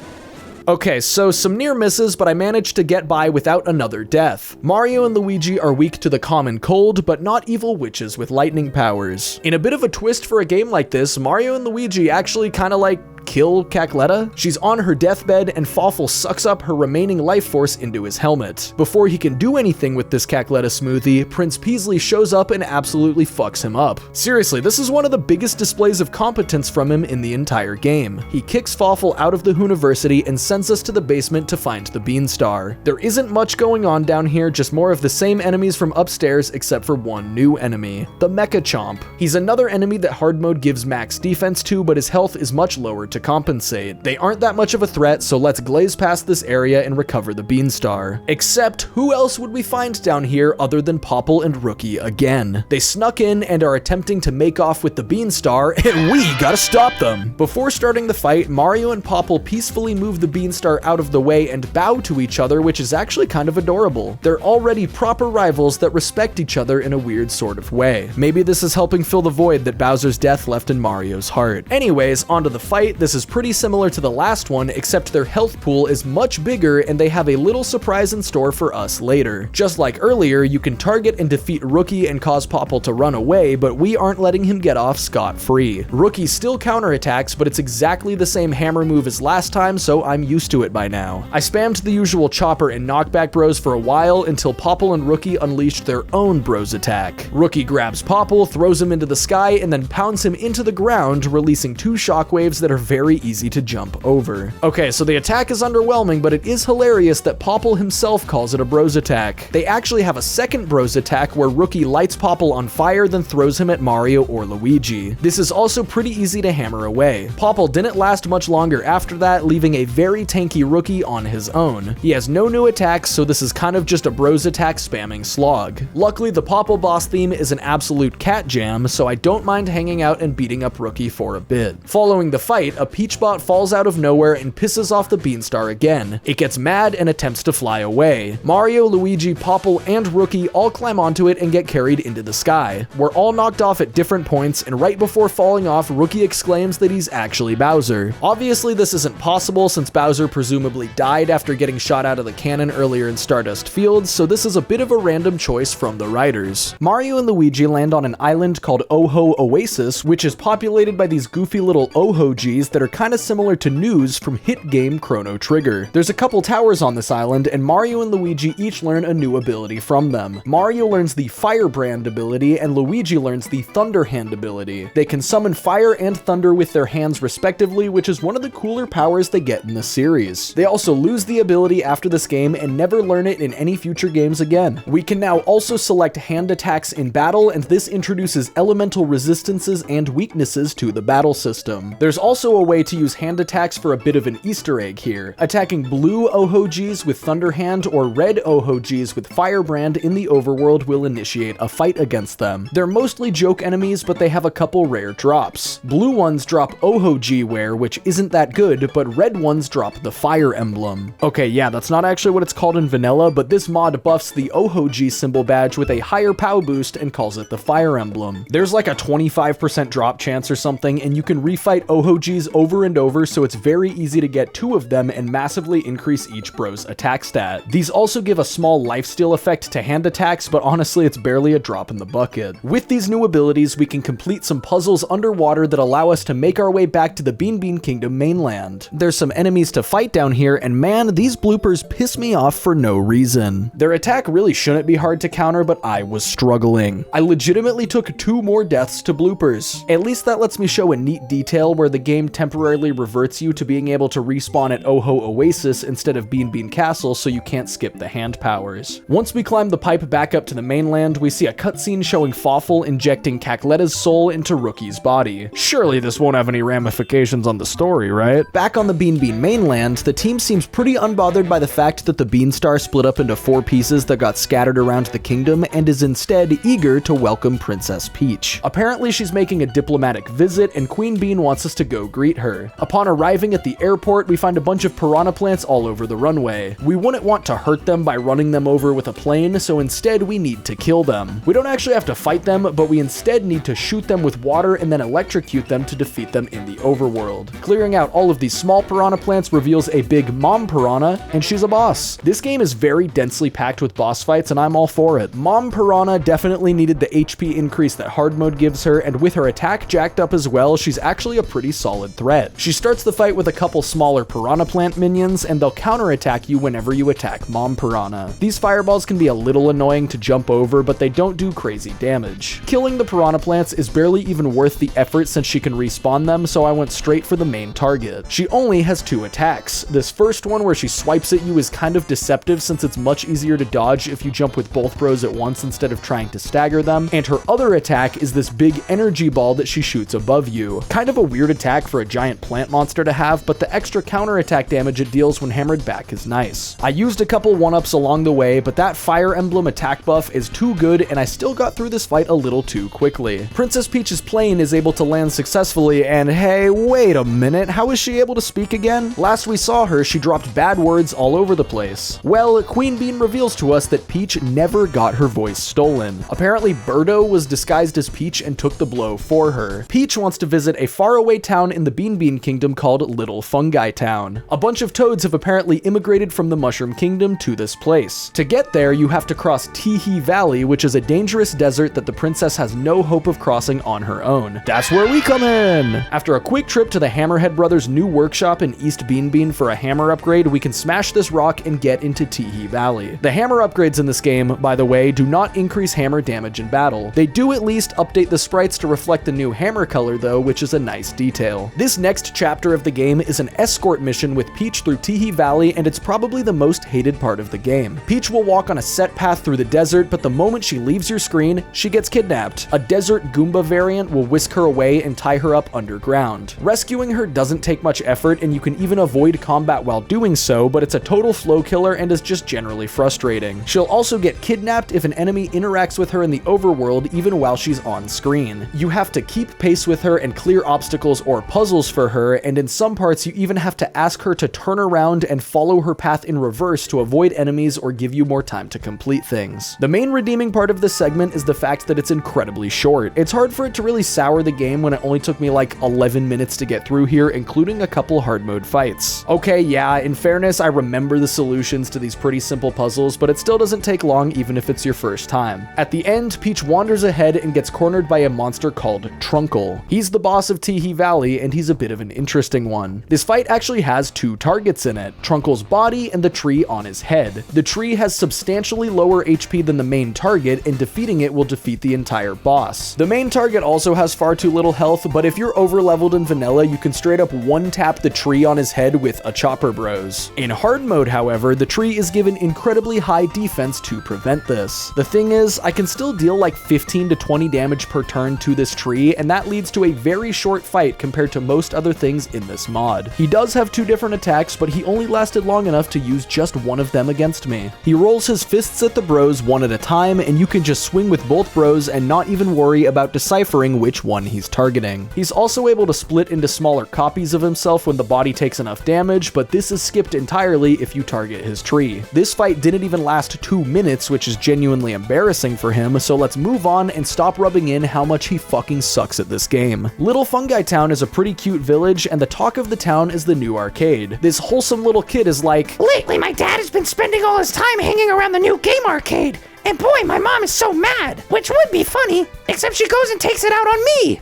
Okay, so some near misses, but I managed to get by without another death. Mario and Luigi are weak to the common cold, but not evil witches with lightning powers. In a bit of a twist for a game like this, Mario and Luigi actually kinda like kill Cackletta. She's on her deathbed and Fawful sucks up her remaining life force into his helmet. Before he can do anything with this Cackletta smoothie, Prince Peasley shows up and absolutely fucks him up. Seriously, this is one of the biggest displays of competence from him in the entire game. He kicks Fawful out of the Hooniversity and sends us to the basement to find the Beanstar. There isn't much going on down here, just more of the same enemies from upstairs except for one new enemy, the Mecha Chomp. He's another enemy that hard mode gives max defense to, but his health is much lower to compensate. They aren't that much of a threat, so let's glaze past this area and recover the Beanstar. Except, who else would we find down here other than Popple and Rookie again? They snuck in and are attempting to make off with the Beanstar, and we gotta stop them! Before starting the fight, Mario and Popple peacefully move the Beanstar out of the way and bow to each other, which is actually kind of adorable. They're already proper rivals that respect each other in a weird sort of way. Maybe this is helping fill the void that Bowser's death left in Mario's heart. Anyways, onto the fight. This is pretty similar to the last one, except their health pool is much bigger and they have a little surprise in store for us later. Just like earlier, you can target and defeat Rookie and cause Popple to run away, but we aren't letting him get off scot-free. Rookie still counterattacks, but it's exactly the same hammer move as last time, so I'm used to it by now. I spammed the usual chopper and knockback bros for a while until Popple and Rookie unleashed their own bros attack. Rookie grabs Popple, throws him into the sky, and then pounds him into the ground, releasing two shockwaves that are very easy to jump over. Okay, so the attack is underwhelming, but it is hilarious that Popple himself calls it a bros attack. They actually have a second bros attack where Rookie lights Popple on fire, then throws him at Mario or Luigi. This is also pretty easy to hammer away. Popple didn't last much longer after that, leaving a very tanky Rookie on his own. He has no new attacks, so this is kind of just a bros attack spamming slog. Luckily, the Popple boss theme is an absolute cat jam, so I don't mind hanging out and beating up Rookie for a bit. Following the fight, a Peach Bot falls out of nowhere and pisses off the Beanstar again. It gets mad and attempts to fly away. Mario, Luigi, Popple, and Rookie all climb onto it and get carried into the sky. We're all knocked off at different points, and right before falling off, Rookie exclaims that he's actually Bowser. Obviously, this isn't possible since Bowser presumably died after getting shot out of the cannon earlier in Stardust Fields, so this is a bit of a random choice from the writers. Mario and Luigi land on an island called Oho Oasis, which is populated by these goofy little Oho-Gs that are kind of similar to News from hit game Chrono Trigger. There's a couple towers on this island, and Mario and Luigi each learn a new ability from them. Mario learns the Firebrand ability, and Luigi learns the Thunder Hand ability. They can summon fire and thunder with their hands respectively, which is one of the cooler powers they get in the series. They also lose the ability after this game and never learn it in any future games again. We can now also select hand attacks in battle, and this introduces elemental resistances and weaknesses to the battle system. There's also a way to use hand attacks for a bit of an Easter egg here. Attacking blue Oho-Gs with Thunder Hand or red Oho-Gs with Firebrand in the overworld will initiate a fight against them. They're mostly joke enemies, but they have a couple rare drops. Blue ones drop Oho-G wear, which isn't that good, but red ones drop the Fire Emblem. Okay, yeah, that's not actually what it's called in vanilla, but this mod buffs the Oho-G symbol badge with a higher POW boost and calls it the Fire Emblem. There's like a 25% drop chance or something, and you can refight Oho-Gs over and over, so it's very easy to get two of them and massively increase each bro's attack stat. These also give a small lifesteal effect to hand attacks, but honestly it's barely a drop in the bucket. With these new abilities, we can complete some puzzles underwater that allow us to make our way back to the Beanbean Kingdom mainland. There's some enemies to fight down here, and man, these bloopers piss me off for no reason. Their attack really shouldn't be hard to counter, but I was struggling. I legitimately took 2 more deaths to bloopers. At least that lets me show a neat detail where the game temporarily reverts you to being able to respawn at Oho Oasis instead of Beanbean Castle, so you can't skip the hand powers. Once we climb the pipe back up to the mainland, we see a cutscene showing Fawful injecting Cackleta's soul into Rookie's body. Surely this won't have any ramifications on the story, right? Back on the Beanbean mainland, the team seems pretty unbothered by the fact that the Beanstar split up into 4 pieces that got scattered around the kingdom and is instead eager to welcome Princess Peach. Apparently she's making a diplomatic visit and Queen Bean wants us to go greet her. Upon arriving at the airport, we find a bunch of piranha plants all over the runway. We wouldn't want to hurt them by running them over with a plane, so instead we need to kill them. We don't actually have to fight them, but we instead need to shoot them with water and then electrocute them to defeat them in the overworld. Clearing out all of these small piranha plants reveals a big mom piranha, and she's a boss. This game is very densely packed with boss fights, and I'm all for it. Mom piranha definitely needed the HP increase that hard mode gives her, and with her attack jacked up as well, she's actually a pretty solid threat. She starts the fight with a couple smaller piranha plant minions, and they'll counterattack you whenever you attack Mom Piranha. These fireballs can be a little annoying to jump over, but they don't do crazy damage. Killing the piranha plants is barely even worth the effort since she can respawn them, so I went straight for the main target. She only has 2 attacks. This first one where she swipes at you is kind of deceptive since it's much easier to dodge if you jump with both bros at once instead of trying to stagger them, and her other attack is this big energy ball that she shoots above you. Kind of a weird attack for a giant plant monster to have, but the extra counterattack damage it deals when hammered back is nice. I used a couple 1-ups along the way, but that Fire Emblem attack buff is too good and I still got through this fight a little too quickly. Princess Peach's plane is able to land successfully, and hey, wait a minute, how is she able to speak again? Last we saw her, she dropped bad words all over the place. Well, Queen Bean reveals to us that Peach never got her voice stolen. Apparently Birdo was disguised as Peach and took the blow for her. Peach wants to visit a faraway town in the Beanbean Kingdom called Little Fungi Town. A bunch of toads have apparently immigrated from the Mushroom Kingdom to this place. To get there, you have to cross Teehee Valley, which is a dangerous desert that the princess has no hope of crossing on her own. That's where we come in! After a quick trip to the Hammerhead Brothers' new workshop in East Beanbean for a hammer upgrade, we can smash this rock and get into Teehee Valley. The hammer upgrades in this game, by the way, do not increase hammer damage in battle. They do at least update the sprites to reflect the new hammer color though, which is a nice detail. This next chapter of the game is an escort mission with Peach through Teehee Valley, and it's probably the most hated part of the game. Peach will walk on a set path through the desert, but the moment she leaves your screen, she gets kidnapped. A desert Goomba variant will whisk her away and tie her up underground. Rescuing her doesn't take much effort, and you can even avoid combat while doing so, but it's a total flow killer and is just generally frustrating. She'll also get kidnapped if an enemy interacts with her in the overworld even while she's on screen. You have to keep pace with her and clear obstacles or puzzles for her, and in some parts you even have to ask her to turn around and follow her path in reverse to avoid enemies or give you more time to complete things. The main redeeming part of this segment is the fact that it's incredibly short. It's hard for it to really sour the game when it only took me like 11 minutes to get through here, including a couple hard mode fights. Okay, yeah, in fairness, I remember the solutions to these pretty simple puzzles, but it still doesn't take long even if it's your first time. At the end, Peach wanders ahead and gets cornered by a monster called Trunkle. He's the boss of Teehee Valley, and he's a bit of an interesting one. This fight actually has 2 targets in it, Trunkle's body and the tree on his head. The tree has substantially lower HP than the main target, and defeating it will defeat the entire boss. The main target also has far too little health, but if you're over-leveled in vanilla, you can straight up one-tap the tree on his head with a Chopper Bros. In hard mode, however, the tree is given incredibly high defense to prevent this. The thing is, I can still deal like 15 to 20 damage per turn to this tree, and that leads to a very short fight compared to most other things in this mod. He does have 2 different attacks, but he only lasted long enough to use just one of them against me. He rolls his fists at the bros one at a time, and you can just swing with both bros and not even worry about deciphering which one he's targeting. He's also able to split into smaller copies of himself when the body takes enough damage, but this is skipped entirely if you target his tree. This fight didn't even last 2 minutes, which is genuinely embarrassing for him, so let's move on and stop rubbing in how much he fucking sucks at this game. Little Fungi Town is a pretty cute village, and the talk of the town is the new arcade. This wholesome little kid is like,
"Lately, my dad has been spending all his time hanging around the new game arcade. And boy, my mom is so mad. Which would be funny, except she goes and takes it out on me."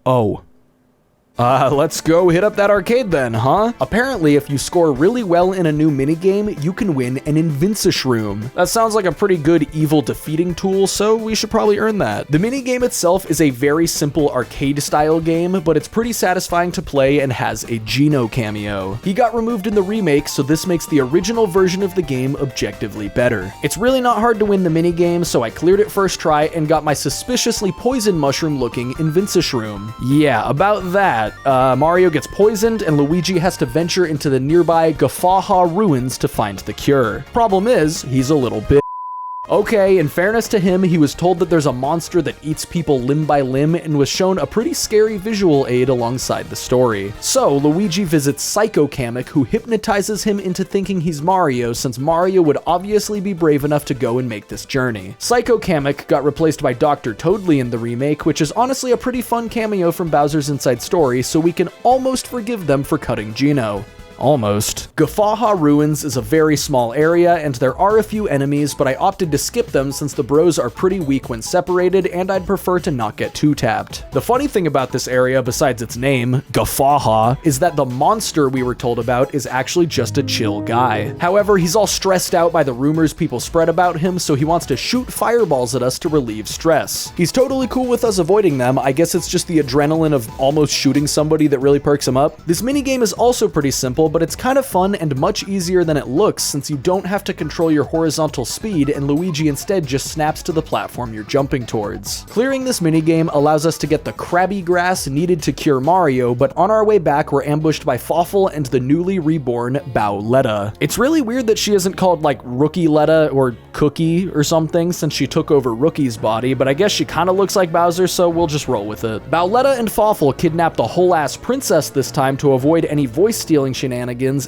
oh. Let's go hit up that arcade then, huh? Apparently, if you score really well in a new minigame, you can win an Invincishroom. That sounds like a pretty good evil defeating tool, so we should probably earn that. The minigame itself is a very simple arcade-style game, but it's pretty satisfying to play and has a Geno cameo. He got removed in the remake, so this makes the original version of the game objectively better. It's really not hard to win the minigame, so I cleared it first try and got my suspiciously poison mushroom-looking Invincishroom. Yeah, about that. Mario gets poisoned and Luigi has to venture into the nearby Guffaha ruins to find the cure. Problem is, he's a little bit. Okay, in fairness to him, he was told that there's a monster that eats people limb by limb and was shown a pretty scary visual aid alongside the story. So, Luigi visits Psycho Kamek, who hypnotizes him into thinking he's Mario, since Mario would obviously be brave enough to go and make this journey. Psycho Kamek got replaced by Dr. Toadley in the remake, which is honestly a pretty fun cameo from Bowser's Inside Story, so we can almost forgive them for cutting Geno. Almost. Guffaha Ruins is a very small area, and there are a few enemies, but I opted to skip them since the bros are pretty weak when separated, and I'd prefer to not get too tapped. The funny thing about this area, besides its name, Guffaha, is that the monster we were told about is actually just a chill guy. However, he's all stressed out by the rumors people spread about him, so he wants to shoot fireballs at us to relieve stress. He's totally cool with us avoiding them. I guess it's just the adrenaline of almost shooting somebody that really perks him up. This minigame is also pretty simple, but it's kind of fun and much easier than it looks since you don't have to control your horizontal speed and Luigi instead just snaps to the platform you're jumping towards. Clearing this minigame allows us to get the Krabby Grass needed to cure Mario, but on our way back we're ambushed by Fawful and the newly reborn Bowletta. It's really weird that she isn't called like Rookie Letta or Cookie or something since she took over Rookie's body, but I guess she kind of looks like Bowser, so we'll just roll with it. Bowletta and Fawful kidnap the whole ass princess this time to avoid any voice stealing shenanigans,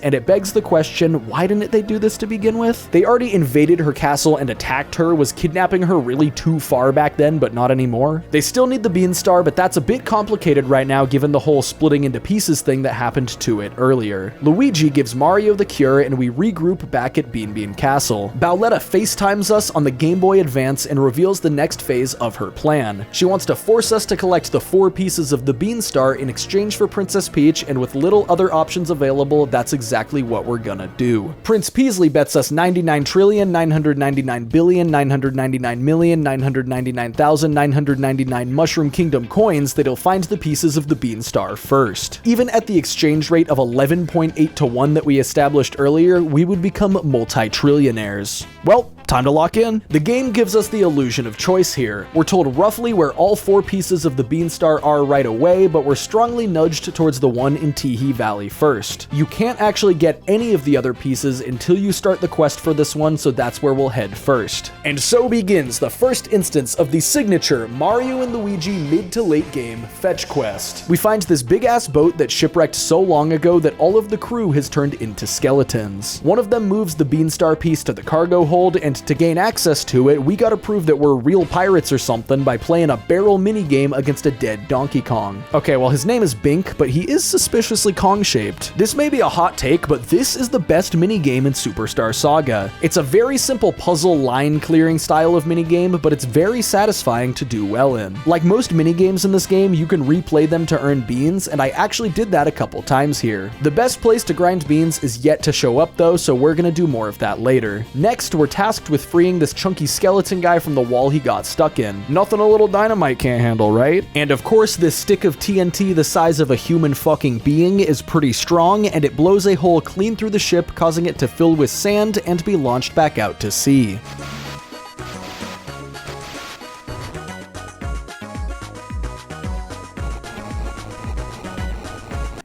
and it begs the question, why didn't they do this to begin with? They already invaded her castle and attacked her. Was kidnapping her really too far back then, but not anymore? They still need the Beanstar, but that's a bit complicated right now given the whole splitting into pieces thing that happened to it earlier. Luigi gives Mario the cure and we regroup back at Beanbean Castle. Bowletta FaceTimes us on the Gameboy Advance and reveals the next phase of her plan. She wants to force us to collect the 4 pieces of the Beanstar in exchange for Princess Peach, and with little other options available, that's exactly what we're gonna do. Prince Peasley bets us 99,999,999,999,999 Mushroom Kingdom coins that he'll find the pieces of the Beanstar first. Even at the exchange rate of 11.8 to 1 that we established earlier, we would become multi-trillionaires. Well, time to lock in. The game gives us the illusion of choice here. We're told roughly where all 4 pieces of the Beanstar are right away, but we're strongly nudged towards the one in Teehee Valley first. You can't actually get any of the other pieces until you start the quest for this one, so that's where we'll head first. And so begins the first instance of the signature Mario and Luigi mid to late game fetch quest. We find this big ass boat that shipwrecked so long ago that all of the crew has turned into skeletons. One of them moves the Beanstar piece to the cargo hold, and to gain access to it, we gotta prove that we're real pirates or something by playing a barrel minigame against a dead Donkey Kong. Okay, well his name is Bink, but he is suspiciously Kong-shaped. This may be a hot take, but this is the best minigame in Superstar Saga. It's a very simple puzzle line clearing style of minigame, but it's very satisfying to do well in. Like most minigames in this game, you can replay them to earn beans, and I actually did that a couple times here. The best place to grind beans is yet to show up though, so we're gonna do more of that later. Next, we're tasked with freeing this chunky skeleton guy from the wall he got stuck in. Nothing a little dynamite can't handle, right? And of course, this stick of TNT the size of a human fucking being is pretty strong, and it blows a hole clean through the ship, causing it to fill with sand and be launched back out to sea.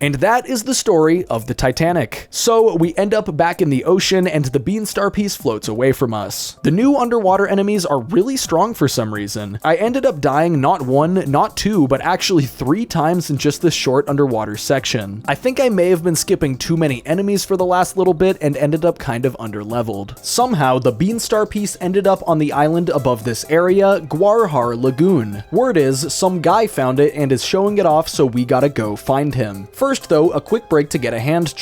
And that is the story of the Titanic. So we end up back in the ocean and the Beanstar piece floats away from us. The new underwater enemies are really strong for some reason. I ended up dying not 1, not 2, but actually 3 times in just this short underwater section. I think I may have been skipping too many enemies for the last little bit and ended up kind of underleveled. Somehow the Beanstar piece ended up on the island above this area, Guarhar Lagoon. Word is, some guy found it and is showing it off, so we gotta go find him. First First though, a quick break to get a hand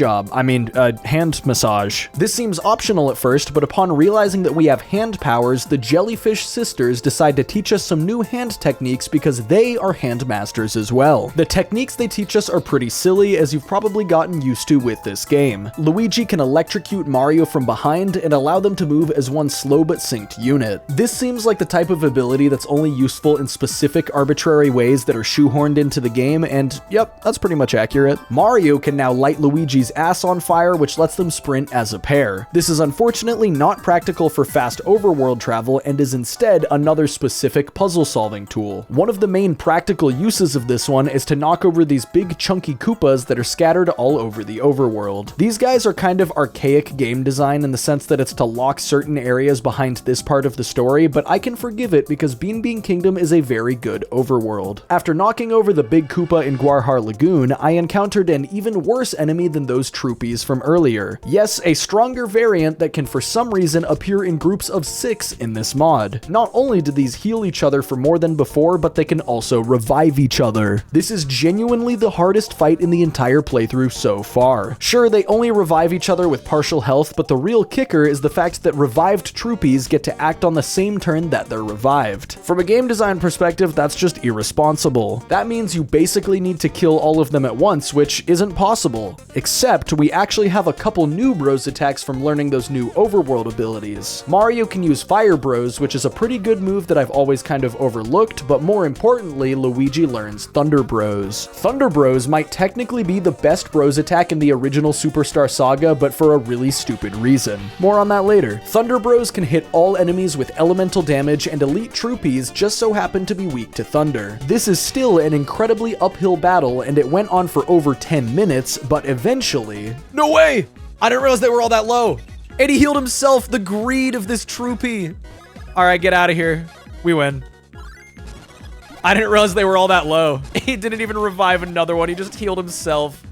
massage. This seems optional at first, but upon realizing that we have hand powers, the Jellyfish Sisters decide to teach us some new hand techniques because they are hand masters as well. The techniques they teach us are pretty silly, as you've probably gotten used to with this game. Luigi can electrocute Mario from behind and allow them to move as one slow but synced unit. This seems like the type of ability that's only useful in specific arbitrary ways that are shoehorned into the game, and yep, that's pretty much accurate. Mario can now light Luigi's ass on fire, which lets them sprint as a pair. This is unfortunately not practical for fast overworld travel and is instead another specific puzzle solving tool. One of the main practical uses of this one is to knock over these big chunky Koopas that are scattered all over the overworld. These guys are kind of archaic game design in the sense that it's to lock certain areas behind this part of the story, but I can forgive it because Beanbean Kingdom is a very good overworld. After knocking over the big Koopa in Guarhar Lagoon, I encountered an even worse enemy than those Troopies from earlier. Yes, a stronger variant that can for some reason appear in groups of 6 in this mod. Not only do these heal each other for more than before, but they can also revive each other. This is genuinely the hardest fight in the entire playthrough so far. Sure, they only revive each other with partial health, but the real kicker is the fact that revived Troopies get to act on the same turn that they're revived. From a game design perspective, that's just irresponsible. That means you basically need to kill all of them at once, which isn't possible. Except we actually have a couple new Bros attacks from learning those new overworld abilities. Mario can use Fire Bros, which is a pretty good move that I've always kind of overlooked, but more importantly, Luigi learns Thunder Bros. Thunder Bros might technically be the best Bros attack in the original Superstar Saga, but for a really stupid reason. More on that later. Thunder Bros can hit all enemies with elemental damage, and elite Troopies just so happen to be weak to thunder. This is still an incredibly uphill battle, and it went on for over 10 minutes, but eventually... No way! I didn't realize they were all that low! And he healed himself, the greed of this Troopie! Alright, get out of here. We win. I didn't realize they were all that low. He didn't even revive another one, he just healed himself.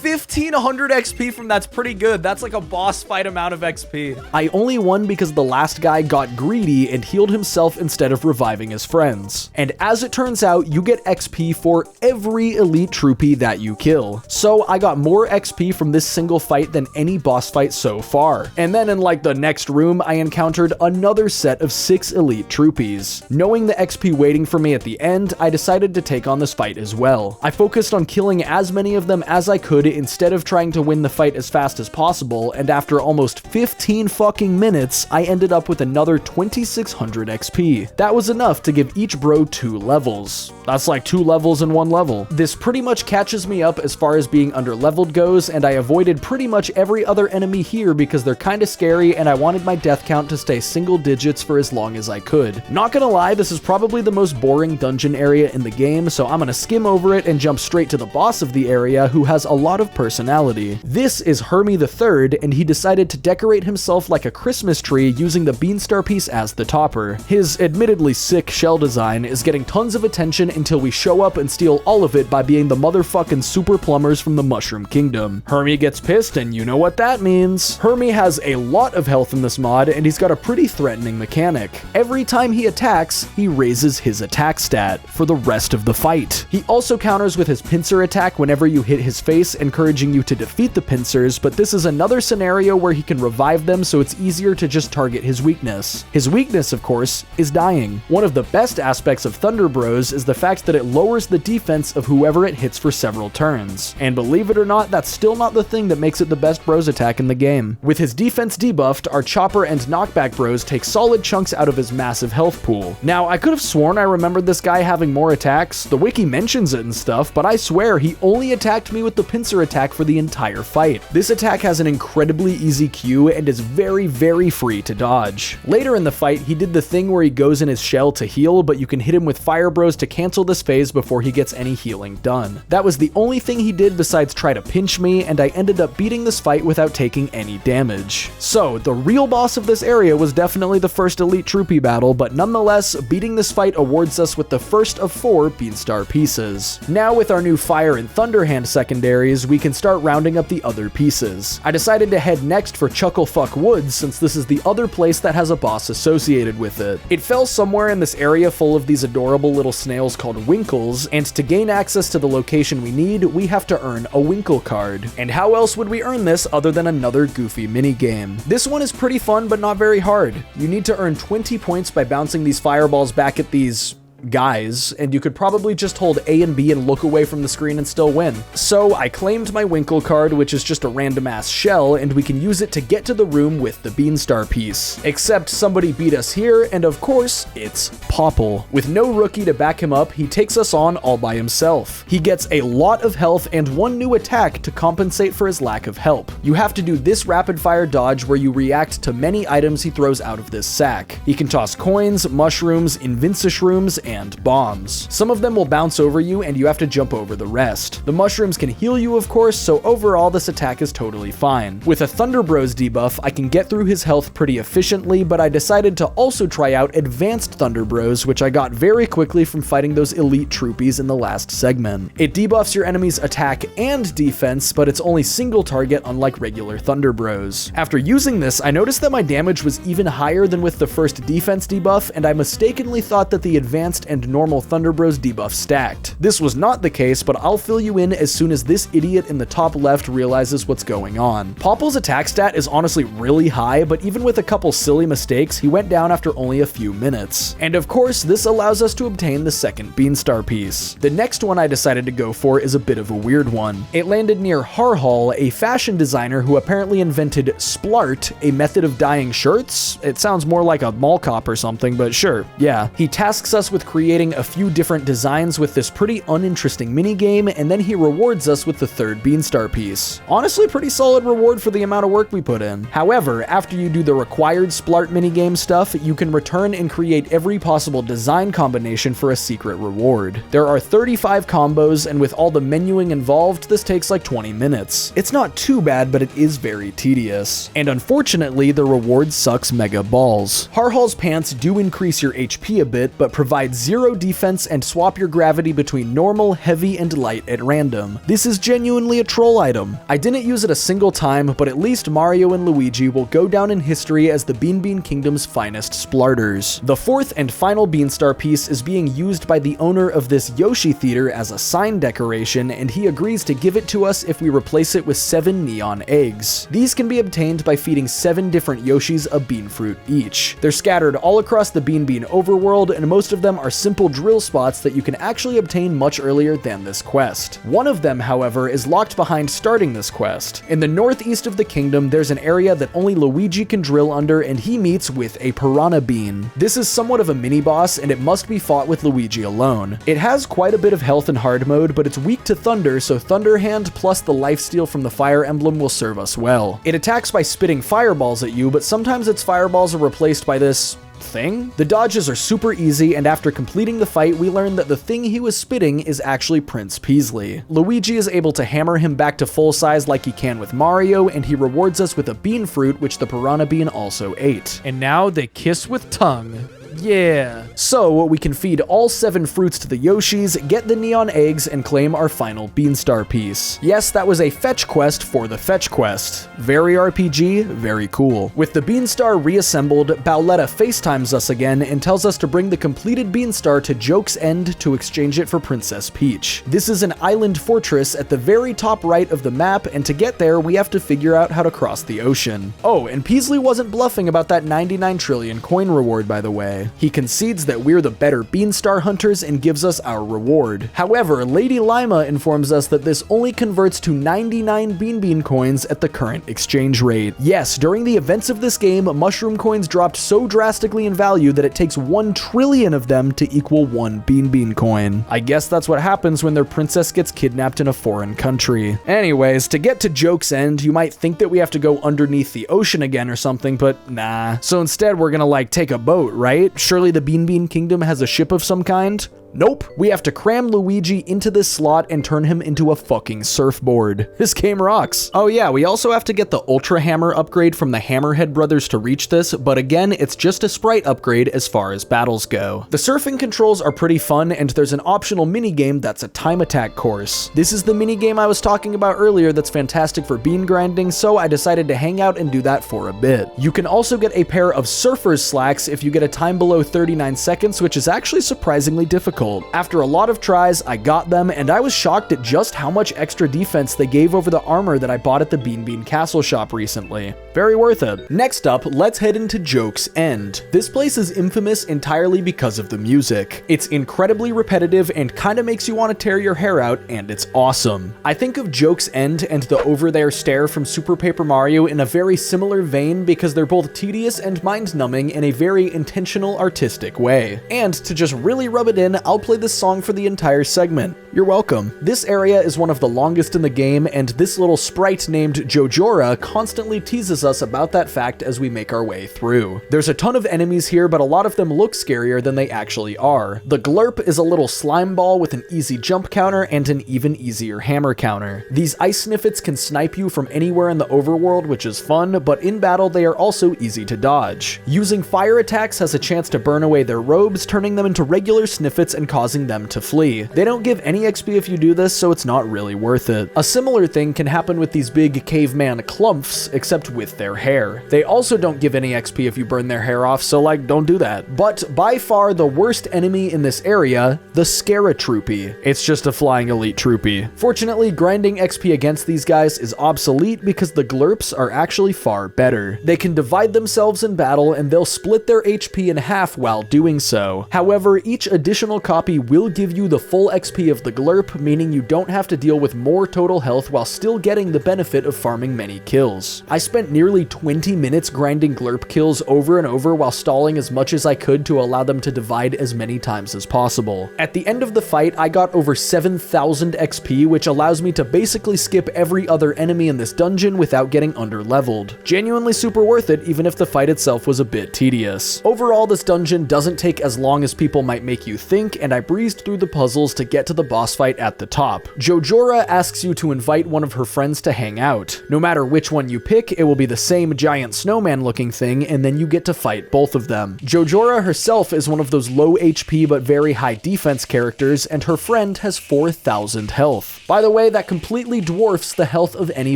1500 XP from that's pretty good. That's like a boss fight amount of XP. I only won because the last guy got greedy and healed himself instead of reviving his friends. And as it turns out, you get XP for every elite Troopie that you kill. So I got more XP from this single fight than any boss fight so far. And then in like the next room, I encountered another set of 6 elite Troopies. Knowing the XP waiting for me at the end, I decided to take on this fight as well. I focused on killing as many of them as I could instead of trying to win the fight as fast as possible, and after almost 15 fucking minutes, I ended up with another 2600 XP. That was enough to give each bro 2 levels. That's like 2 levels in 1 level. This pretty much catches me up as far as being underleveled goes, and I avoided pretty much every other enemy here because they're kinda scary and I wanted my death count to stay single digits for as long as I could. Not gonna lie, this is probably the most boring dungeon area in the game, so I'm gonna skim over it and jump straight to the boss of the area, who has a lot of personality. This is Hermie III, and he decided to decorate himself like a Christmas tree using the Beanstar Piece as the topper. His admittedly sick shell design is getting tons of attention until we show up and steal all of it by being the motherfucking super plumbers from the Mushroom Kingdom. Hermie gets pissed, and you know what that means. Hermie has a lot of health in this mod, and he's got a pretty threatening mechanic. Every time he attacks, he raises his attack stat for the rest of the fight. He also counters with his pincer attack whenever you hit his face, encouraging you to defeat the pincers, but this is another scenario where he can revive them, so it's easier to just target his weakness. His weakness, of course, is dying. One of the best aspects of Thunder Bros is the fact that it lowers the defense of whoever it hits for several turns. And believe it or not, that's still not the thing that makes it the best Bros attack in the game. With his defense debuffed, our Chopper and Knockback Bros take solid chunks out of his massive health pool. Now, I could have sworn I remembered this guy having more attacks. The wiki mentions it and stuff, but I swear he only attacked me with the pincer attack for the entire fight. This attack has an incredibly easy Q and is very, very free to dodge. Later in the fight, he did the thing where he goes in his shell to heal, but you can hit him with Fire Bros to cancel this phase before he gets any healing done. That was the only thing he did besides try to pinch me, and I ended up beating this fight without taking any damage. So, the real boss of this area was definitely the first Elite Troopie battle, but nonetheless, beating this fight awards us with the first of 4 Beanstar Pieces. Now with our new Fire and Thunder hand secondaries, items, we can start rounding up the other pieces. I decided to head next for Chucklehuck Woods since this is the other place that has a boss associated with it. It fell somewhere in this area full of these adorable little snails called Winkles, and to gain access to the location we need, we have to earn a Winkle card. And how else would we earn this other than another goofy minigame? This one is pretty fun but not very hard. You need to earn 20 points by bouncing these fireballs back at these guys, and you could probably just hold A and B and look away from the screen and still win. So I claimed my Winkle card, which is just a random ass shell, and we can use it to get to the room with the Beanstar Piece. Except somebody beat us here, and of course, it's Popple. With no rookie to back him up, he takes us on all by himself. He gets a lot of health and one new attack to compensate for his lack of help. You have to do this rapid fire dodge where you react to many items he throws out of this sack. He can toss coins, mushrooms, invincishrooms, and bombs. Some of them will bounce over you and you have to jump over the rest. The mushrooms can heal you, of course, so overall this attack is totally fine. With a Thunder Bros debuff, I can get through his health pretty efficiently, but I decided to also try out Advanced Thunder Bros, which I got very quickly from fighting those elite troopies in the last segment. It debuffs your enemy's attack and defense, but it's only single target unlike regular Thunder Bros. After using this, I noticed that my damage was even higher than with the first defense debuff, and I mistakenly thought that the Advanced and normal Thunder Bros debuff stacked. This was not the case, but I'll fill you in as soon as this idiot in the top left realizes what's going on. Popple's attack stat is honestly really high, but even with a couple silly mistakes, he went down after only a few minutes. And of course, this allows us to obtain the second Beanstar Piece. The next one I decided to go for is a bit of a weird one. It landed near Harhal, a fashion designer who apparently invented Splart, a method of dyeing shirts. It sounds more like a mall cop or something, but sure, yeah. He tasks us with creating a few different designs with this pretty uninteresting minigame, and then he rewards us with the third Beanstar Piece. Honestly, pretty solid reward for the amount of work we put in. However, after you do the required Splart minigame stuff, you can return and create every possible design combination for a secret reward. There are 35 combos, and with all the menuing involved, this takes like 20 minutes. It's not too bad, but it is very tedious. And unfortunately, the reward sucks mega balls. Harhal's pants do increase your HP a bit, but provide 0 defense and swap your gravity between normal, heavy, and light at random. This is genuinely a troll item. I didn't use it a single time, but at least Mario and Luigi will go down in history as the Beanbean Kingdom's finest splarters. The fourth and final Beanstar Piece is being used by the owner of this Yoshi theater as a sign decoration, and he agrees to give it to us if we replace it with 7 neon eggs. These can be obtained by feeding 7 different Yoshis a bean fruit each. They're scattered all across the Beanbean overworld, and most of them are simple drill spots that you can actually obtain much earlier than this quest. One of them, however, is locked behind starting this quest. In the northeast of the kingdom, there's an area that only Luigi can drill under, and he meets with a piranha bean. This is somewhat of a mini-boss, and it must be fought with Luigi alone. It has quite a bit of health in hard mode, but it's weak to thunder, so Thunder Hand plus the lifesteal from the fire emblem will serve us well. It attacks by spitting fireballs at you, but sometimes its fireballs are replaced by this thing? The dodges are super easy, and after completing the fight, we learn that the thing he was spitting is actually Prince Peasley. Luigi is able to hammer him back to full size like he can with Mario, and he rewards us with a bean fruit, which the piranha bean also ate. And now they kiss with tongue. Yeah. So we can feed all 7 fruits to the Yoshis, get the neon eggs, and claim our final Beanstar Piece. Yes, that was a fetch quest for the fetch quest. Very RPG, very cool. With the Beanstar reassembled, Bowletta FaceTimes us again and tells us to bring the completed Beanstar to Joke's End to exchange it for Princess Peach. This is an island fortress at the very top right of the map, and to get there, we have to figure out how to cross the ocean. Oh, and Peasley wasn't bluffing about that 99 trillion coin reward, by the way. He concedes that we're the better Beanstar hunters and gives us our reward. However, Lady Lima informs us that this only converts to 99 Beanbean coins at the current exchange rate. Yes, during the events of this game, mushroom coins dropped so drastically in value that it takes 1 trillion of them to equal 1 Beanbean coin. I guess that's what happens when their princess gets kidnapped in a foreign country. Anyways, to get to Joke's End, you might think that we have to go underneath the ocean again or something, but nah. So instead, we're gonna take a boat, right? Surely the Beanbean Kingdom has a ship of some kind? Nope, we have to cram Luigi into this slot and turn him into a fucking surfboard. This game rocks. Oh yeah, we also have to get the Ultra Hammer upgrade from the Hammerhead brothers to reach this, but again, it's just a sprite upgrade as far as battles go. The surfing controls are pretty fun, and there's an optional minigame that's a time attack course. This is the minigame I was talking about earlier that's fantastic for bean grinding, so I decided to hang out and do that for a bit. You can also get a pair of surfer's slacks if you get a time below 39 seconds, which is actually surprisingly difficult. After a lot of tries, I got them, and I was shocked at just how much extra defense they gave over the armor that I bought at the Beanbean Castle shop recently. Very worth it. Next up, let's head into Joke's End. This place is infamous entirely because of the music. It's incredibly repetitive and kinda makes you want to tear your hair out, and it's awesome. I think of Joke's End and the Over There Stare from Super Paper Mario in a very similar vein because they're both tedious and mind-numbing in a very intentional artistic way. And to just really rub it in, I'll play this song for the entire segment. You're welcome. This area is one of the longest in the game, and this little sprite named Jojora constantly teases us about that fact as we make our way through. There's a ton of enemies here, but a lot of them look scarier than they actually are. The Glurp is a little slime ball with an easy jump counter and an even easier hammer counter. These ice sniffets can snipe you from anywhere in the overworld, which is fun, but in battle they are also easy to dodge. Using fire attacks has a chance to burn away their robes, turning them into regular sniffets and causing them to flee. They don't give any XP if you do this, so it's not really worth it. A similar thing can happen with these big caveman clumps, except with their hair. They also don't give any XP if you burn their hair off, so like, don't do that. But by far the worst enemy in this area, the Scaratroopy. It's just a flying elite troopy. Fortunately, grinding XP against these guys is obsolete because the Glurps are actually far better. They can divide themselves in battle and they'll split their HP in half while doing so. However, each additional copy will give you the full XP of the Glurp, meaning you don't have to deal with more total health while still getting the benefit of farming many kills. I spent nearly 20 minutes grinding Glurp kills over and over while stalling as much as I could to allow them to divide as many times as possible. At the end of the fight, I got over 7,000 XP, which allows me to basically skip every other enemy in this dungeon without getting underleveled. Genuinely super worth it, even if the fight itself was a bit tedious. Overall, this dungeon doesn't take as long as people might make you think, and I breezed through the puzzles to get to the boss fight at the top. Jojora asks you to invite one of her friends to hang out. No matter which one you pick, it will be the same giant snowman looking thing, and then you get to fight both of them. Jojora herself is one of those low HP but very high defense characters, and her friend has 4,000 health. By the way, that completely dwarfs the health of any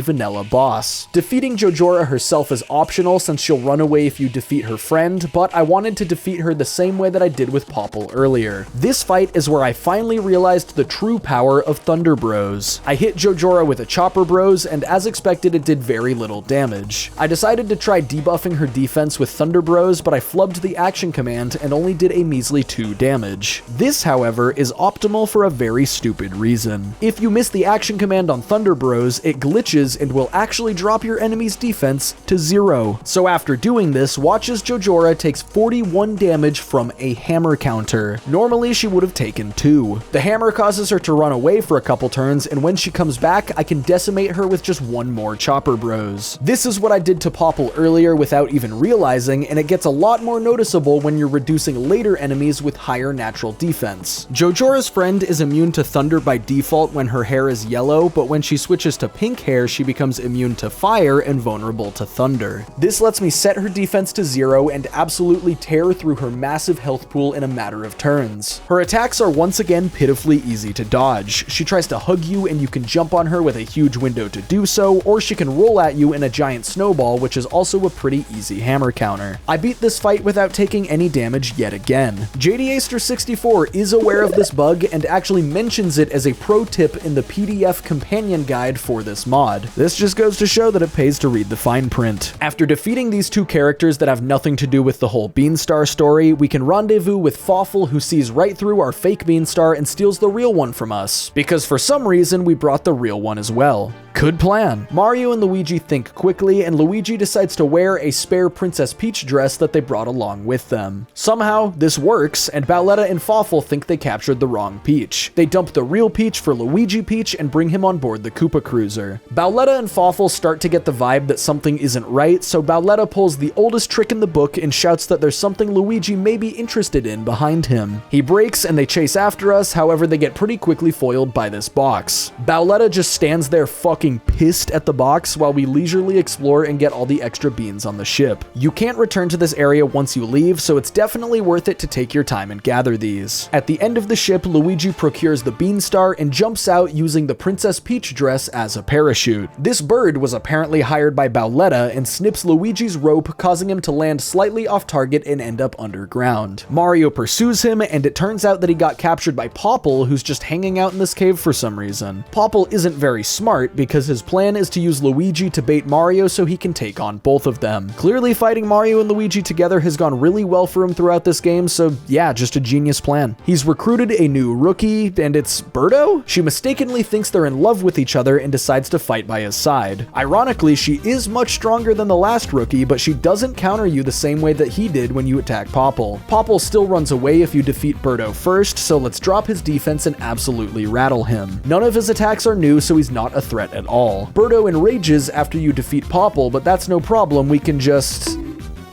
vanilla boss. Defeating Jojora herself is optional since she'll run away if you defeat her friend, but I wanted to defeat her the same way that I did with Popple earlier. This fight is where I finally realized the true power of Thunder Bros. I hit Jojora with a Chopper Bros, and as expected, it did very little damage. I decided to try debuffing her defense with Thunder Bros, but I flubbed the action command and only did a measly 2 damage. This, however, is optimal for a very stupid reason. If you miss the action command on Thunder Bros, it glitches and will actually drop your enemy's defense to 0. So after doing this, watch as Jojora takes 41 damage from a hammer counter. Normally, she would have taken 2. The hammer causes her to run away for a couple turns, and when she comes back, I can decimate her with just 1 more Chopper Bros. This is what I did to Popple earlier without even realizing, and it gets a lot more noticeable when you're reducing later enemies with higher natural defense. Jojora's friend is immune to thunder by default when her hair is yellow, but when she switches to pink hair, she becomes immune to fire and vulnerable to thunder. This lets me set her defense to 0 and absolutely tear through her massive health pool in a matter of turns. Her attacks are once again pitifully easy to dodge. She tries to hug you and you can jump on her with a huge window to do so, or she can roll at you in a giant snowball, which is also a pretty easy hammer counter. I beat this fight without taking any damage yet again. JDAster64 is aware of this bug and actually mentions it as a pro tip in the PDF companion guide for this mod. This just goes to show that it pays to read the fine print. After defeating these 2 characters that have nothing to do with the whole Beanstar story, we can rendezvous with Fawful, who sees right through our fake Beanstar and steals the real one from us, because for some reason we brought the real one as well. Good plan. Mario and Luigi think quickly, and Luigi decides to wear a spare Princess Peach dress that they brought along with them. Somehow, this works, and Bowletta and Fawful think they captured the wrong Peach. They dump the real Peach for Luigi Peach and bring him on board the Koopa Cruiser. Bowletta and Fawful start to get the vibe that something isn't right, so Bowletta pulls the oldest trick in the book and shouts that there's something Luigi may be interested in behind him. He breaks and they chase after us, however they get pretty quickly foiled by this box. Bowletta just stands there fucking pissed at the box while we leisurely explore and get all the extra beans on the ship. You can't return to this area once you leave, so it's definitely worth it to take your time and gather these. At the end of the ship, Luigi procures the Beanstar and jumps out using the Princess Peach dress as a parachute. This bird was apparently hired by Bowletta and snips Luigi's rope, causing him to land slightly off target and end up underground. Mario pursues him, and it turns out that he got captured by Popple, who's just hanging out in this cave for some reason. Popple isn't very smart because his plan is to use Luigi to bait Mario so he can take on both of them. Clearly fighting Mario and Luigi together has gone really well for him throughout this game, so yeah, just a genius plan. He's recruited a new rookie, and it's Birdo? She mistakenly thinks they're in love with each other and decides to fight by his side. Ironically, she is much stronger than the last rookie, but she doesn't counter you the same way that he did when you attack Popple. Popple still runs away if you defeat Birdo first, so let's drop his defense and absolutely rattle him. None of his attacks are new, so he's not a threat at all. Birdo enrages after you defeat Popple, but that's no problem, we can just...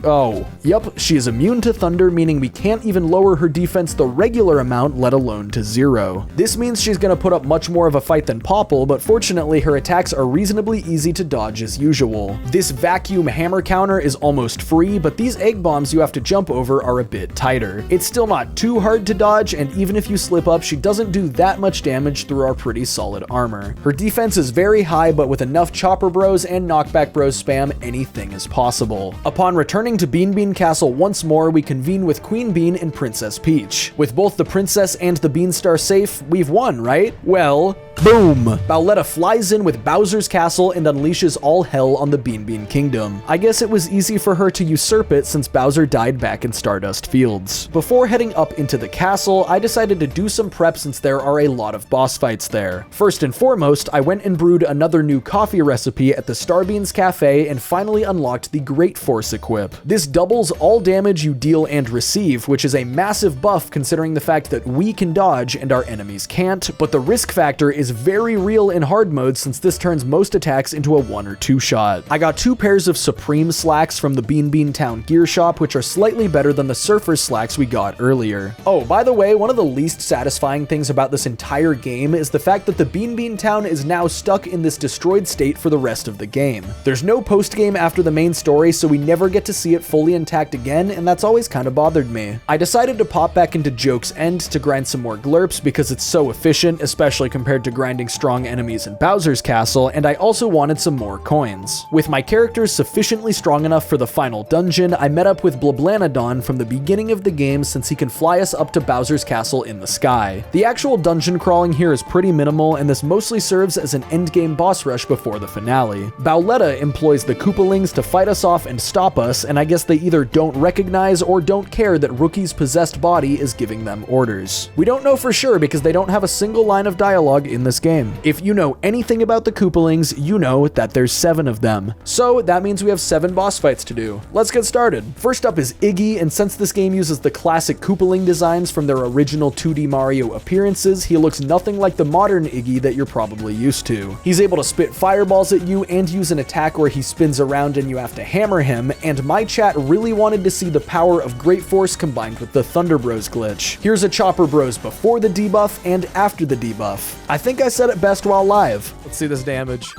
Oh, yep, she is immune to thunder, meaning we can't even lower her defense the regular amount, let alone to 0. This means she's gonna put up much more of a fight than Popple, but fortunately her attacks are reasonably easy to dodge as usual. This vacuum hammer counter is almost free, but these egg bombs you have to jump over are a bit tighter. It's still not too hard to dodge, and even if you slip up, she doesn't do that much damage through our pretty solid armor. Her defense is very high, but with enough Chopper Bros and Knockback Bros spam, anything is possible. Upon returning to Beanbean Castle once more, we convene with Queen Bean and Princess Peach. With both the princess and the Beanstar safe, we've won, right? Well, boom! Bowletta flies in with Bowser's castle and unleashes all hell on the Beanbean Kingdom. I guess it was easy for her to usurp it since Bowser died back in Stardust Fields. Before heading up into the castle, I decided to do some prep since there are a lot of boss fights there. First and foremost, I went and brewed another new coffee recipe at the Starbeans Cafe and finally unlocked the Great Force equip. This doubles all damage you deal and receive, which is a massive buff considering the fact that we can dodge and our enemies can't, but the risk factor is very real in hard mode since this turns most attacks into a 1 or 2 shot. I got 2 pairs of Supreme slacks from the Beanbean Town gear shop, which are slightly better than the Surfer slacks we got earlier. Oh, by the way, one of the least satisfying things about this entire game is the fact that the Beanbean Town is now stuck in this destroyed state for the rest of the game. There's no post-game after the main story, so we never get to see it fully intact again, and that's always kind of bothered me. I decided to pop back into Joke's End to grind some more glurps because it's so efficient, especially compared to grinding strong enemies in Bowser's Castle, and I also wanted some more coins. With my characters sufficiently strong enough for the final dungeon, I met up with Blablanadon from the beginning of the game since he can fly us up to Bowser's Castle in the sky. The actual dungeon crawling here is pretty minimal, and this mostly serves as an endgame boss rush before the finale. Bowletta employs the Koopalings to fight us off and stop us, and I guess they either don't recognize or don't care that Rookie's possessed body is giving them orders. We don't know for sure because they don't have a single line of dialogue in this game. If you know anything about the Koopalings, you know that there's 7 of them. So that means we have 7 boss fights to do. Let's get started. First up is Iggy, and since this game uses the classic Koopaling designs from their original 2D Mario appearances, he looks nothing like the modern Iggy that you're probably used to. He's able to spit fireballs at you and use an attack where he spins around and you have to hammer him, and my chat really wanted to see the power of Great Force combined with the Thunder Bros glitch. Here's a Chopper Bros before the debuff and after the debuff. I think I said it best while live. Let's see this damage.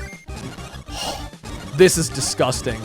This is disgusting.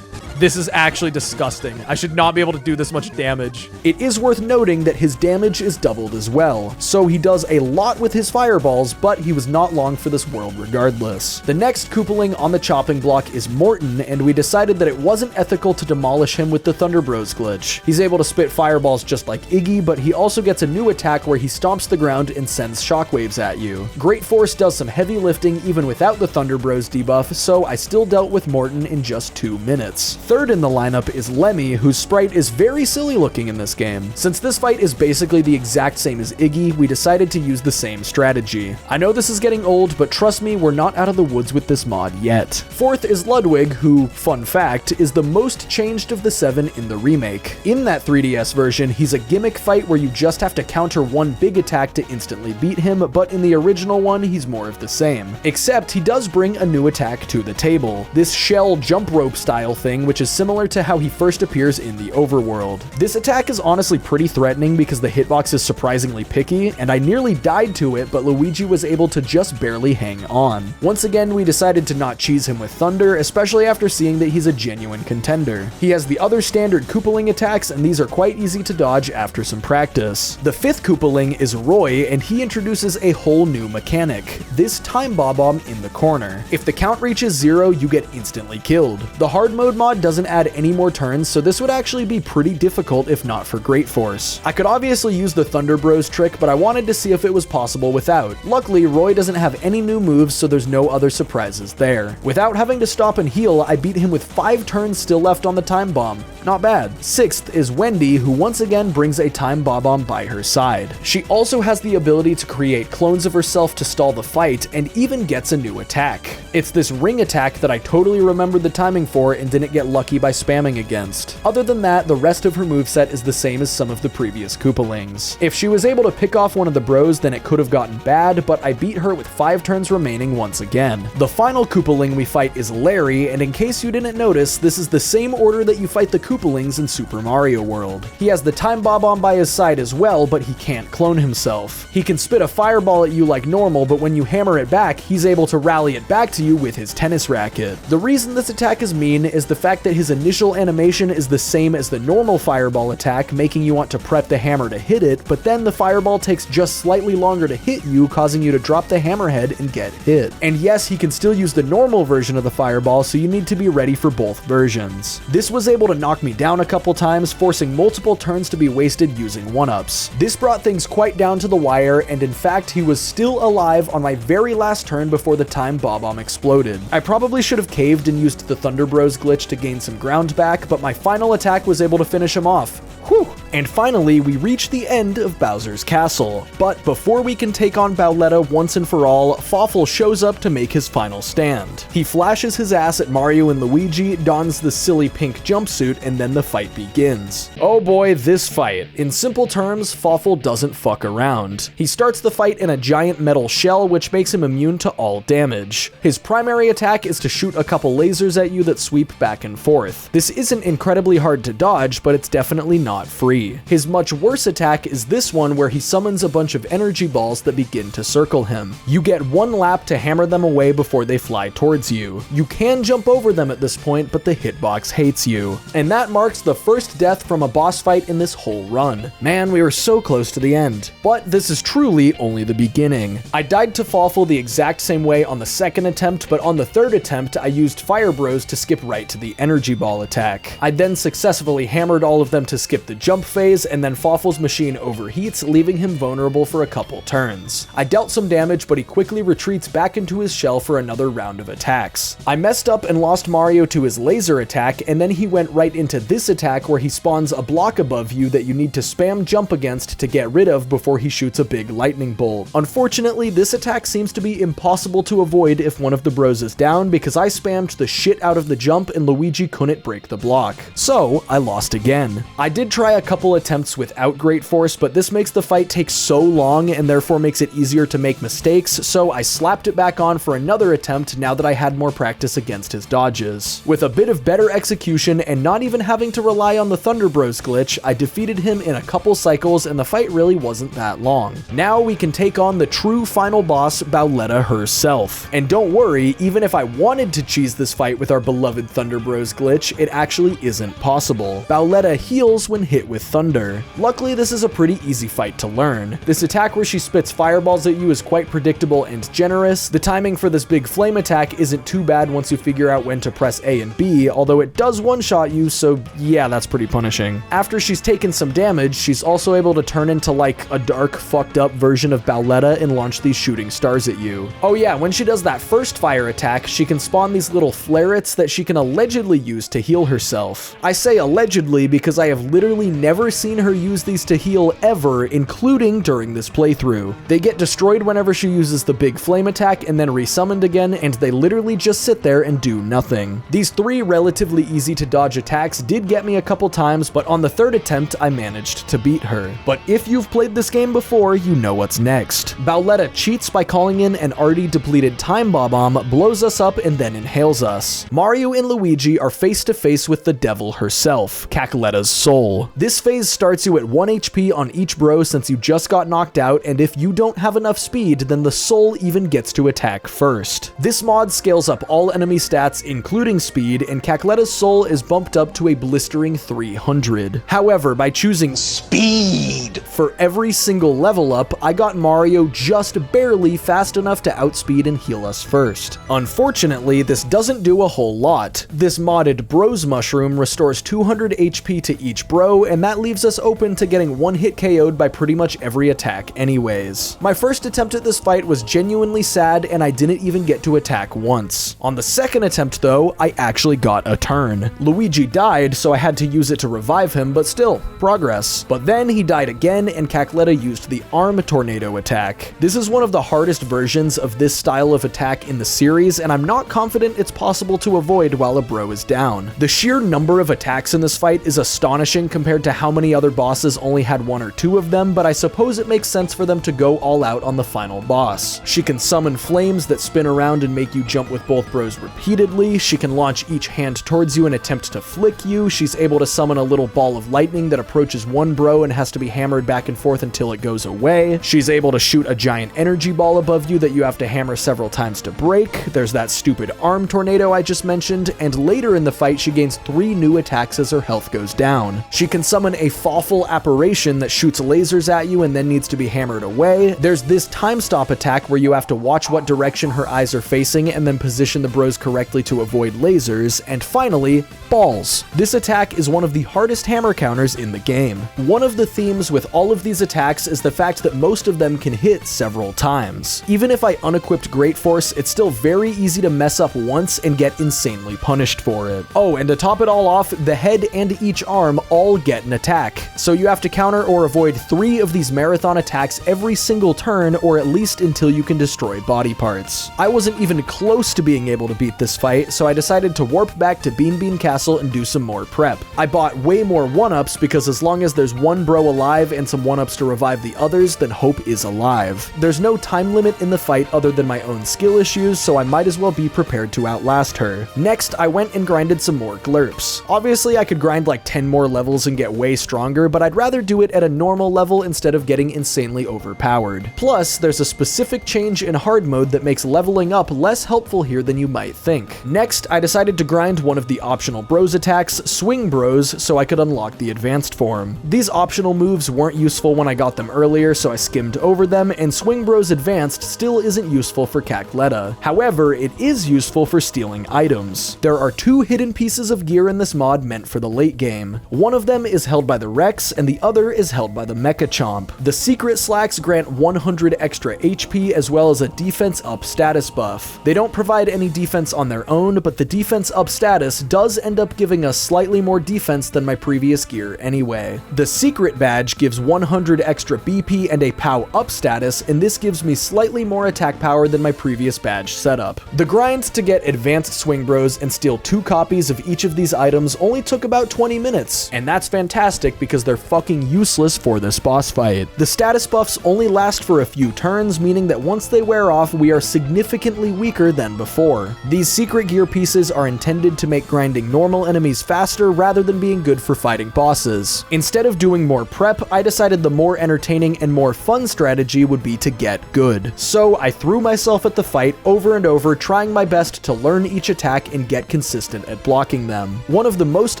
This is actually disgusting. I should not be able to do this much damage. It is worth noting that his damage is doubled as well, so he does a lot with his fireballs, but he was not long for this world regardless. The next Koopaling on the chopping block is Morton, and we decided that it wasn't ethical to demolish him with the Thunder Bros glitch. He's able to spit fireballs just like Iggy, but he also gets a new attack where he stomps the ground and sends shockwaves at you. Great Force does some heavy lifting even without the Thunder Bros debuff, so I still dealt with Morton in just 2 minutes. Third in the lineup is Lemmy, whose sprite is very silly looking in this game. Since this fight is basically the exact same as Iggy, we decided to use the same strategy. I know this is getting old, but trust me, we're not out of the woods with this mod yet. Fourth is Ludwig, who, fun fact, is the most changed of the 7 in the remake. In that 3DS version, he's a gimmick fight where you just have to counter one big attack to instantly beat him, but in the original one, he's more of the same. Except he does bring a new attack to the table, this shell jump rope style thing, which is similar to how he first appears in the overworld. This attack is honestly pretty threatening because the hitbox is surprisingly picky, and I nearly died to it, but Luigi was able to just barely hang on. Once again, we decided to not cheese him with thunder, especially after seeing that he's a genuine contender. He has the other standard Koopaling attacks, and these are quite easy to dodge after some practice. The fifth Koopaling is Roy, and he introduces a whole new mechanic, this time bomb in the corner. If the count reaches 0, you get instantly killed. The hard mode mod doesn't add any more turns, so this would actually be pretty difficult if not for Great Force. I could obviously use the Thunder Bros trick, but I wanted to see if it was possible without. Luckily, Roy doesn't have any new moves, so there's no other surprises there. Without having to stop and heal, I beat him with 5 turns still left on the time bomb. Not bad. Sixth is Wendy, who once again brings a time bomb by her side. She also has the ability to create clones of herself to stall the fight, and even gets a new attack. It's this ring attack that I totally remembered the timing for and didn't get lucky by spamming against. Other than that, the rest of her moveset is the same as some of the previous Koopalings. If she was able to pick off one of the bros, then it could have gotten bad, but I beat her with 5 turns remaining once again. The final Koopaling we fight is Larry, and in case you didn't notice, this is the same order that you fight the Koopalings in Super Mario World. He has the time bomb by his side as well, but he can't clone himself. He can spit a fireball at you like normal, but when you hammer it back, he's able to rally it back to you with his tennis racket. The reason this attack is mean is the fact that his initial animation is the same as the normal fireball attack, making you want to prep the hammer to hit it, but then the fireball takes just slightly longer to hit you, causing you to drop the hammerhead and get hit. And yes, he can still use the normal version of the fireball, so you need to be ready for both versions. This was able to knock me down a couple times, forcing multiple turns to be wasted using 1-ups. This brought things quite down to the wire, and in fact, he was still alive on my very last turn before the time bomb exploded. I probably should have caved and used the Thunder Bros glitch to gain some ground back, but my final attack was able to finish him off. Whew! And finally, we reach the end of Bowser's Castle. But before we can take on Bowletta once and for all, Fawful shows up to make his final stand. He flashes his ass at Mario and Luigi, dons the silly pink jumpsuit, and then the fight begins. Oh boy, this fight. In simple terms, Fawful doesn't fuck around. He starts the fight in a giant metal shell, which makes him immune to all damage. His primary attack is to shoot a couple lasers at you that sweep back and forth. This isn't incredibly hard to dodge, but it's definitely not free. His much worse attack is this one, where he summons a bunch of energy balls that begin to circle him. You get 1 lap to hammer them away before they fly towards you. You can jump over them at this point, but the hitbox hates you. And that marks the first death from a boss fight in this whole run. Man, we were so close to the end. But this is truly only the beginning. I died to Fawful the exact same way on the second attempt, but on the third attempt, I used Fire Bros to skip right to the energy ball attack. I then successfully hammered all of them to skip the jump phase, and then Fawful's machine overheats, leaving him vulnerable for a couple turns. I dealt some damage, but he quickly retreats back into his shell for another round of attacks. I messed up and lost Mario to his laser attack, and then he went right into this attack where he spawns a block above you that you need to spam jump against to get rid of before he shoots a big lightning bolt. Unfortunately, this attack seems to be impossible to avoid if one of the bros is down, because I spammed the shit out of the jump and Luigi couldn't break the block. So, I lost again. I did try a couple attempts without Great Force, but this makes the fight take so long and therefore makes it easier to make mistakes, so I slapped it back on for another attempt now that I had more practice against his dodges. With a bit of better execution and not even having to rely on the Thunder Bros glitch, I defeated him in a couple cycles and the fight really wasn't that long. Now we can take on the true final boss, Bowletta herself. And don't worry, even if I wanted to cheese this fight with our beloved Thunder Bros glitch, it actually isn't possible. Bowletta heals when hit with thunder. Luckily, this is a pretty easy fight to learn. This attack where she spits fireballs at you is quite predictable and generous. The timing for this big flame attack isn't too bad once you figure out when to press A and B, although it does one-shot you, so yeah, that's pretty punishing. After she's taken some damage, she's also able to turn into like a dark, fucked up version of Bowletta and launch these shooting stars at you. Oh yeah, when she does that first fire attack, she can spawn these little flarets that she can allegedly use to heal herself. I say allegedly because I have literally never seen her use these to heal ever, including during this playthrough. They get destroyed whenever she uses the big flame attack and then resummoned again, and they literally just sit there and do nothing. These 3 relatively easy to dodge attacks did get me a couple times, but on the 3rd attempt, I managed to beat her. But if you've played this game before, you know what's next. Bowletta cheats by calling in an already depleted Time Bob-omb, blows us up, and then inhales us. Mario and Luigi are face to face with the devil herself, Cackleta's soul. This phase starts you at 1 HP on each bro since you just got knocked out, and if you don't have enough speed, then the soul even gets to attack first. This mod scales up all enemy stats, including speed, and Cackleta's soul is bumped up to a blistering 300. However, by choosing speed for every single level up, I got Mario just barely fast enough to outspeed and heal us first. Unfortunately, this doesn't do a whole lot. This modded Bros Mushroom restores 200 HP to each bro, and that leaves us open to getting one-hit KO'd by pretty much every attack anyways. My first attempt at this fight was genuinely sad, and I didn't even get to attack once. On the second attempt though, I actually got a turn. Luigi died, so I had to use it to revive him, but still, progress. But then he died again, and Cackletta used the Arm Tornado attack. This is one of the hardest versions of this style of attack in the series, and I'm not confident it's possible to avoid while a bro is down. The sheer number of attacks in this fight is astonishing compared to how many other bosses only had 1 or 2 of them, but I suppose it makes sense for them to go all out on the final boss. She can summon flames that spin around and make you jump with both bros repeatedly. She can launch each hand towards you and attempt to flick you. She's able to summon a little ball of lightning that approaches one bro and has to be hammered back and forth until it goes away. She's able to shoot a giant energy ball above you that you have to hammer several times to break. There's that stupid arm tornado I just mentioned, and later in the fight she gains 3 new attacks as her health goes down. She can summon a Fawful apparition that shoots lasers at you and then needs to be hammered away. There's this time stop attack where you have to watch what direction her eyes are facing and then position the bros correctly to avoid lasers. And finally, balls. This attack is one of the hardest hammer counters in the game. One of the themes with all of these attacks is the fact that most of them can hit several times. Even if I unequipped Great Force, it's still very easy to mess up once and get insanely punished for it. Oh, and to top it all off, the head and each arm all get an attack. So you have to counter or avoid 3 of these marathon attacks every single turn, or at least until you can destroy body parts. I wasn't even close to being able to beat this fight, so I decided to warp back to Beanbean Castle and do some more prep. I bought way more 1-ups because as long as there's one bro alive and some 1-ups to revive the others, then hope is alive. There's no time limit in the fight other than my own skill issues, so I might as well be prepared to outlast her. Next, I went and grinded some more glurps. Obviously, I could grind like 10 more levels and get way stronger, but I'd rather do it at a normal level instead of getting insanely overpowered. Plus, there's a specific change in hard mode that makes leveling up less helpful here than you might think. Next, I decided to grind one of the optional bros attacks, Swing Bros, so I could unlock the advanced form. These optional moves weren't useful when I got them earlier, so I skimmed over them, and Swing Bros Advanced still isn't useful for Cackletta. However, it is useful for stealing items. There are 2 hidden pieces of gear in this mod meant for the late game. One of them is held by the Rex, and the other is held by the Mecha Chomp. The secret slacks grant 100 extra HP as well as a defense up status buff. They don't provide any defense on their own, but the defense up status does end up giving us slightly more defense than my previous gear anyway. The secret badge gives 100 extra BP and a POW up status, and this gives me slightly more attack power than my previous badge setup. The grind to get advanced Swing Bros and steal 2 copies of each of these items only took about 20 minutes, and that's fantastic because they're fucking useless for this boss fight. The status buffs only last for a few turns, meaning that once they wear off, we are significantly weaker than before. These secret gear pieces are intended to make grinding normal enemies faster rather than being good for fighting bosses. Instead of doing more prep, I decided the more entertaining and more fun strategy would be to get good. So I threw myself at the fight over and over, trying my best to learn each attack and get consistent at blocking them. One of the most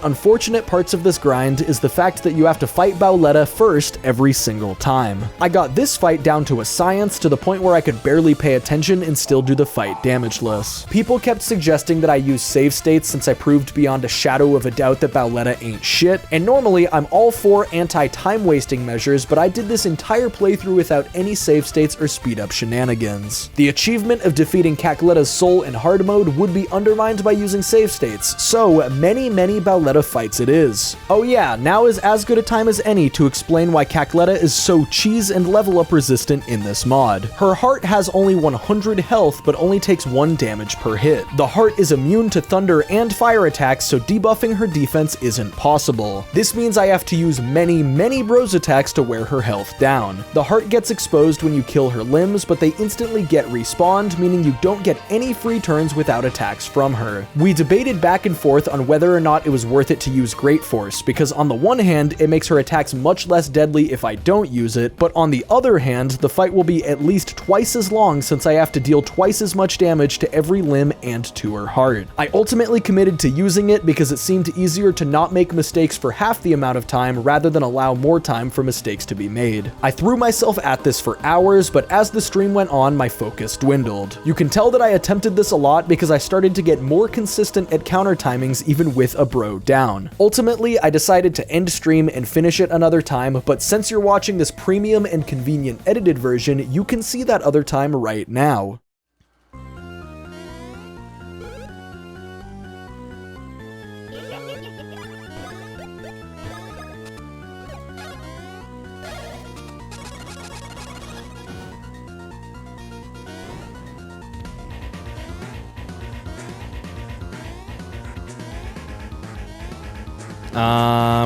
unfortunate parts of this grind is the fact that you have to fight Bowletta first every single time. I got this fight down to a science to the point where I could barely pay attention and still do the fight damageless. People kept suggesting that I use save states since I proved beyond a shadow of a doubt that Bowletta ain't shit, and normally I'm all for anti-time wasting measures, but I did this entire playthrough without any save states or speed up shenanigans. The achievement of defeating Cacletta's soul in hard mode would be undermined by using save states, so many Bowletta fights it is. Oh yeah, now is as good a time as any to explain why Cacletta is so cheese and level up resistant in this mod. Her heart has only 100 health but only takes 1 damage per hit. The heart is immune to thunder and fire attacks, so debuffing her defense isn't possible. This means I have to use many bros attacks to wear her health down. The heart gets exposed when you kill her limbs, but they instantly get respawned, meaning you don't get any free turns without attacks from her. We debated back and forth on whether or not it was worth it to use Great Force, because on the one hand, it makes her attacks much less deadly if I don't use it, but on the other hand, the fight will be at least twice as long since I have to deal twice as much damage to every limb and to her heart. I ultimately committed to using it because it seemed easier to not make mistakes for half the amount of time rather than allow more time for mistakes to be made. I threw myself at this for hours, but as the stream went on, my focus dwindled. You can tell that I attempted this a lot because I started to get more consistent at counter timings even with a bro down. Ultimately, I decided to end stream and finish it another time, but since you're watching this premium and convenient edited version, you can see that other time right now.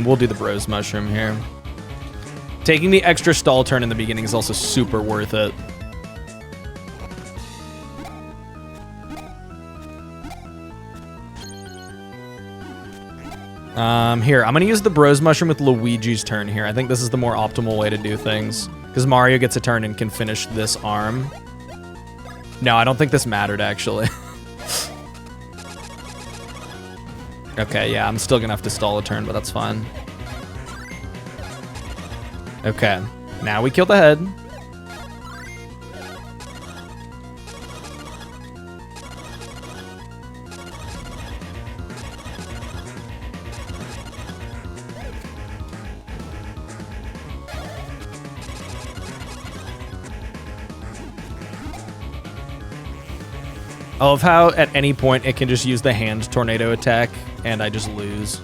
We'll do the Bros Mushroom here. Taking the extra stall turn in the beginning is also super worth it. Here, I'm gonna use the Bros Mushroom with Luigi's turn here. I think this is the more optimal way to do things, because Mario gets a turn and can finish this arm. No, I don't think this mattered, actually. Okay, yeah, I'm still gonna have to stall a turn, but that's fine. Okay, now we kill the head. I love how at any point it can just use the hand tornado attack and I just lose.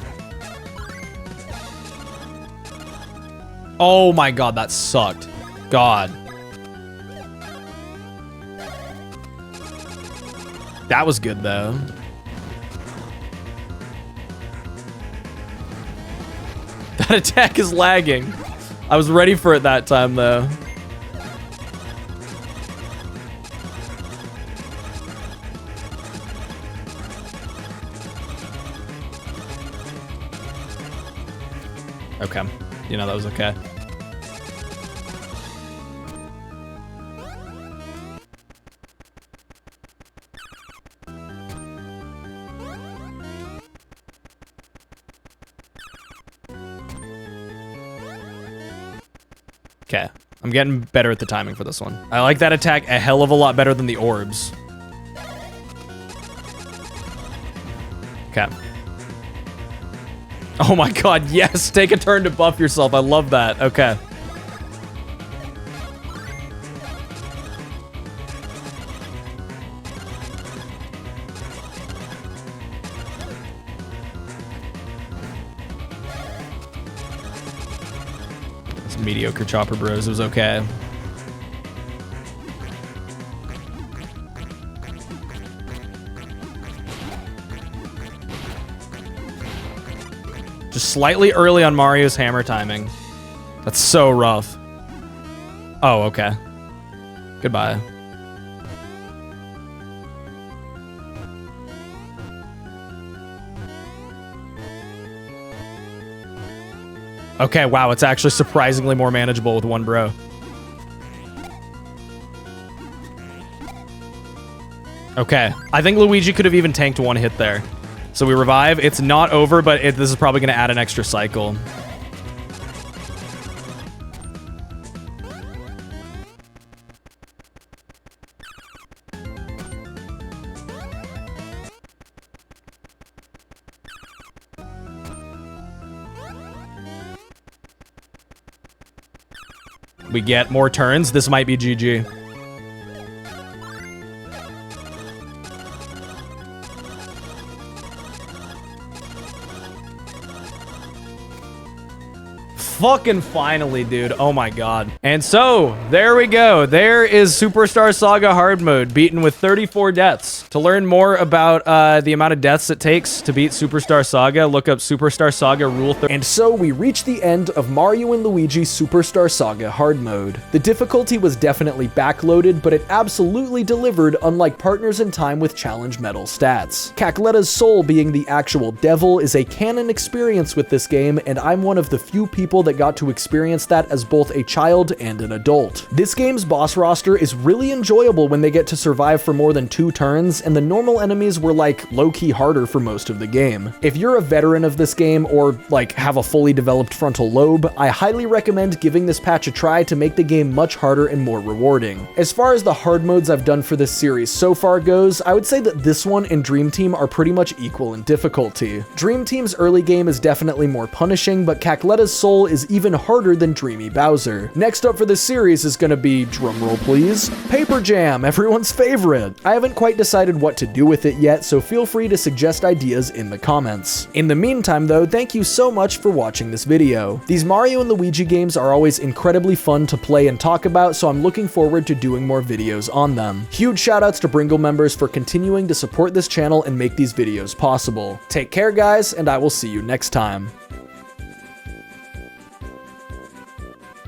Oh my god, that sucked. God. That was good though. That attack is lagging. I was ready for it that time though. Okay. You know, that was okay. Okay. I'm getting better at the timing for this one. I like that attack a hell of a lot better than the orbs. Okay. Oh my god, yes! Take a turn to buff yourself. I love that. Okay. It's mediocre Chopper Bros. It was okay. Just slightly early on Mario's hammer timing. That's so rough. Oh, okay. Goodbye. Okay, wow, it's actually surprisingly more manageable with one bro. Okay, I think Luigi could have even tanked one hit there. So we revive. It's not over, but this is probably going to add an extra cycle. We get more turns. This might be GG. Fucking finally, dude. Oh my god. And so, there we go. There is Superstar Saga hard mode, beaten with 34 deaths. To learn more about the amount of deaths it takes to beat Superstar Saga, look up Superstar Saga Rule 30.
And so we reach the end of Mario and Luigi Superstar Saga hard mode. The difficulty was definitely backloaded, but it absolutely delivered, unlike Partners in Time with challenge medal stats. Cackleta's soul being the actual devil is a canon experience with this game, and I'm one of the few people that got to experience that as both a child and an adult. This game's boss roster is really enjoyable when they get to survive for more than 2 turns, and the normal enemies were like low-key harder for most of the game. If you're a veteran of this game or like have a fully developed frontal lobe, I highly recommend giving this patch a try to make the game much harder and more rewarding. As far as the hard modes I've done for this series so far goes, I would say that this one and Dream Team are pretty much equal in difficulty. Dream Team's early game is definitely more punishing, but Cackleta's soul is even harder than Dreamy Bowser. Next up for this series is gonna be, drumroll please, Paper Jam, everyone's favorite. I haven't quite decided what to do with it yet, so feel free to suggest ideas in the comments. In the meantime though, thank you so much for watching this video. These Mario and Luigi games are always incredibly fun to play and talk about, so I'm looking forward to doing more videos on them. Huge shoutouts to Bringle members for continuing to support this channel and make these videos possible. Take care guys, and I will see you next time.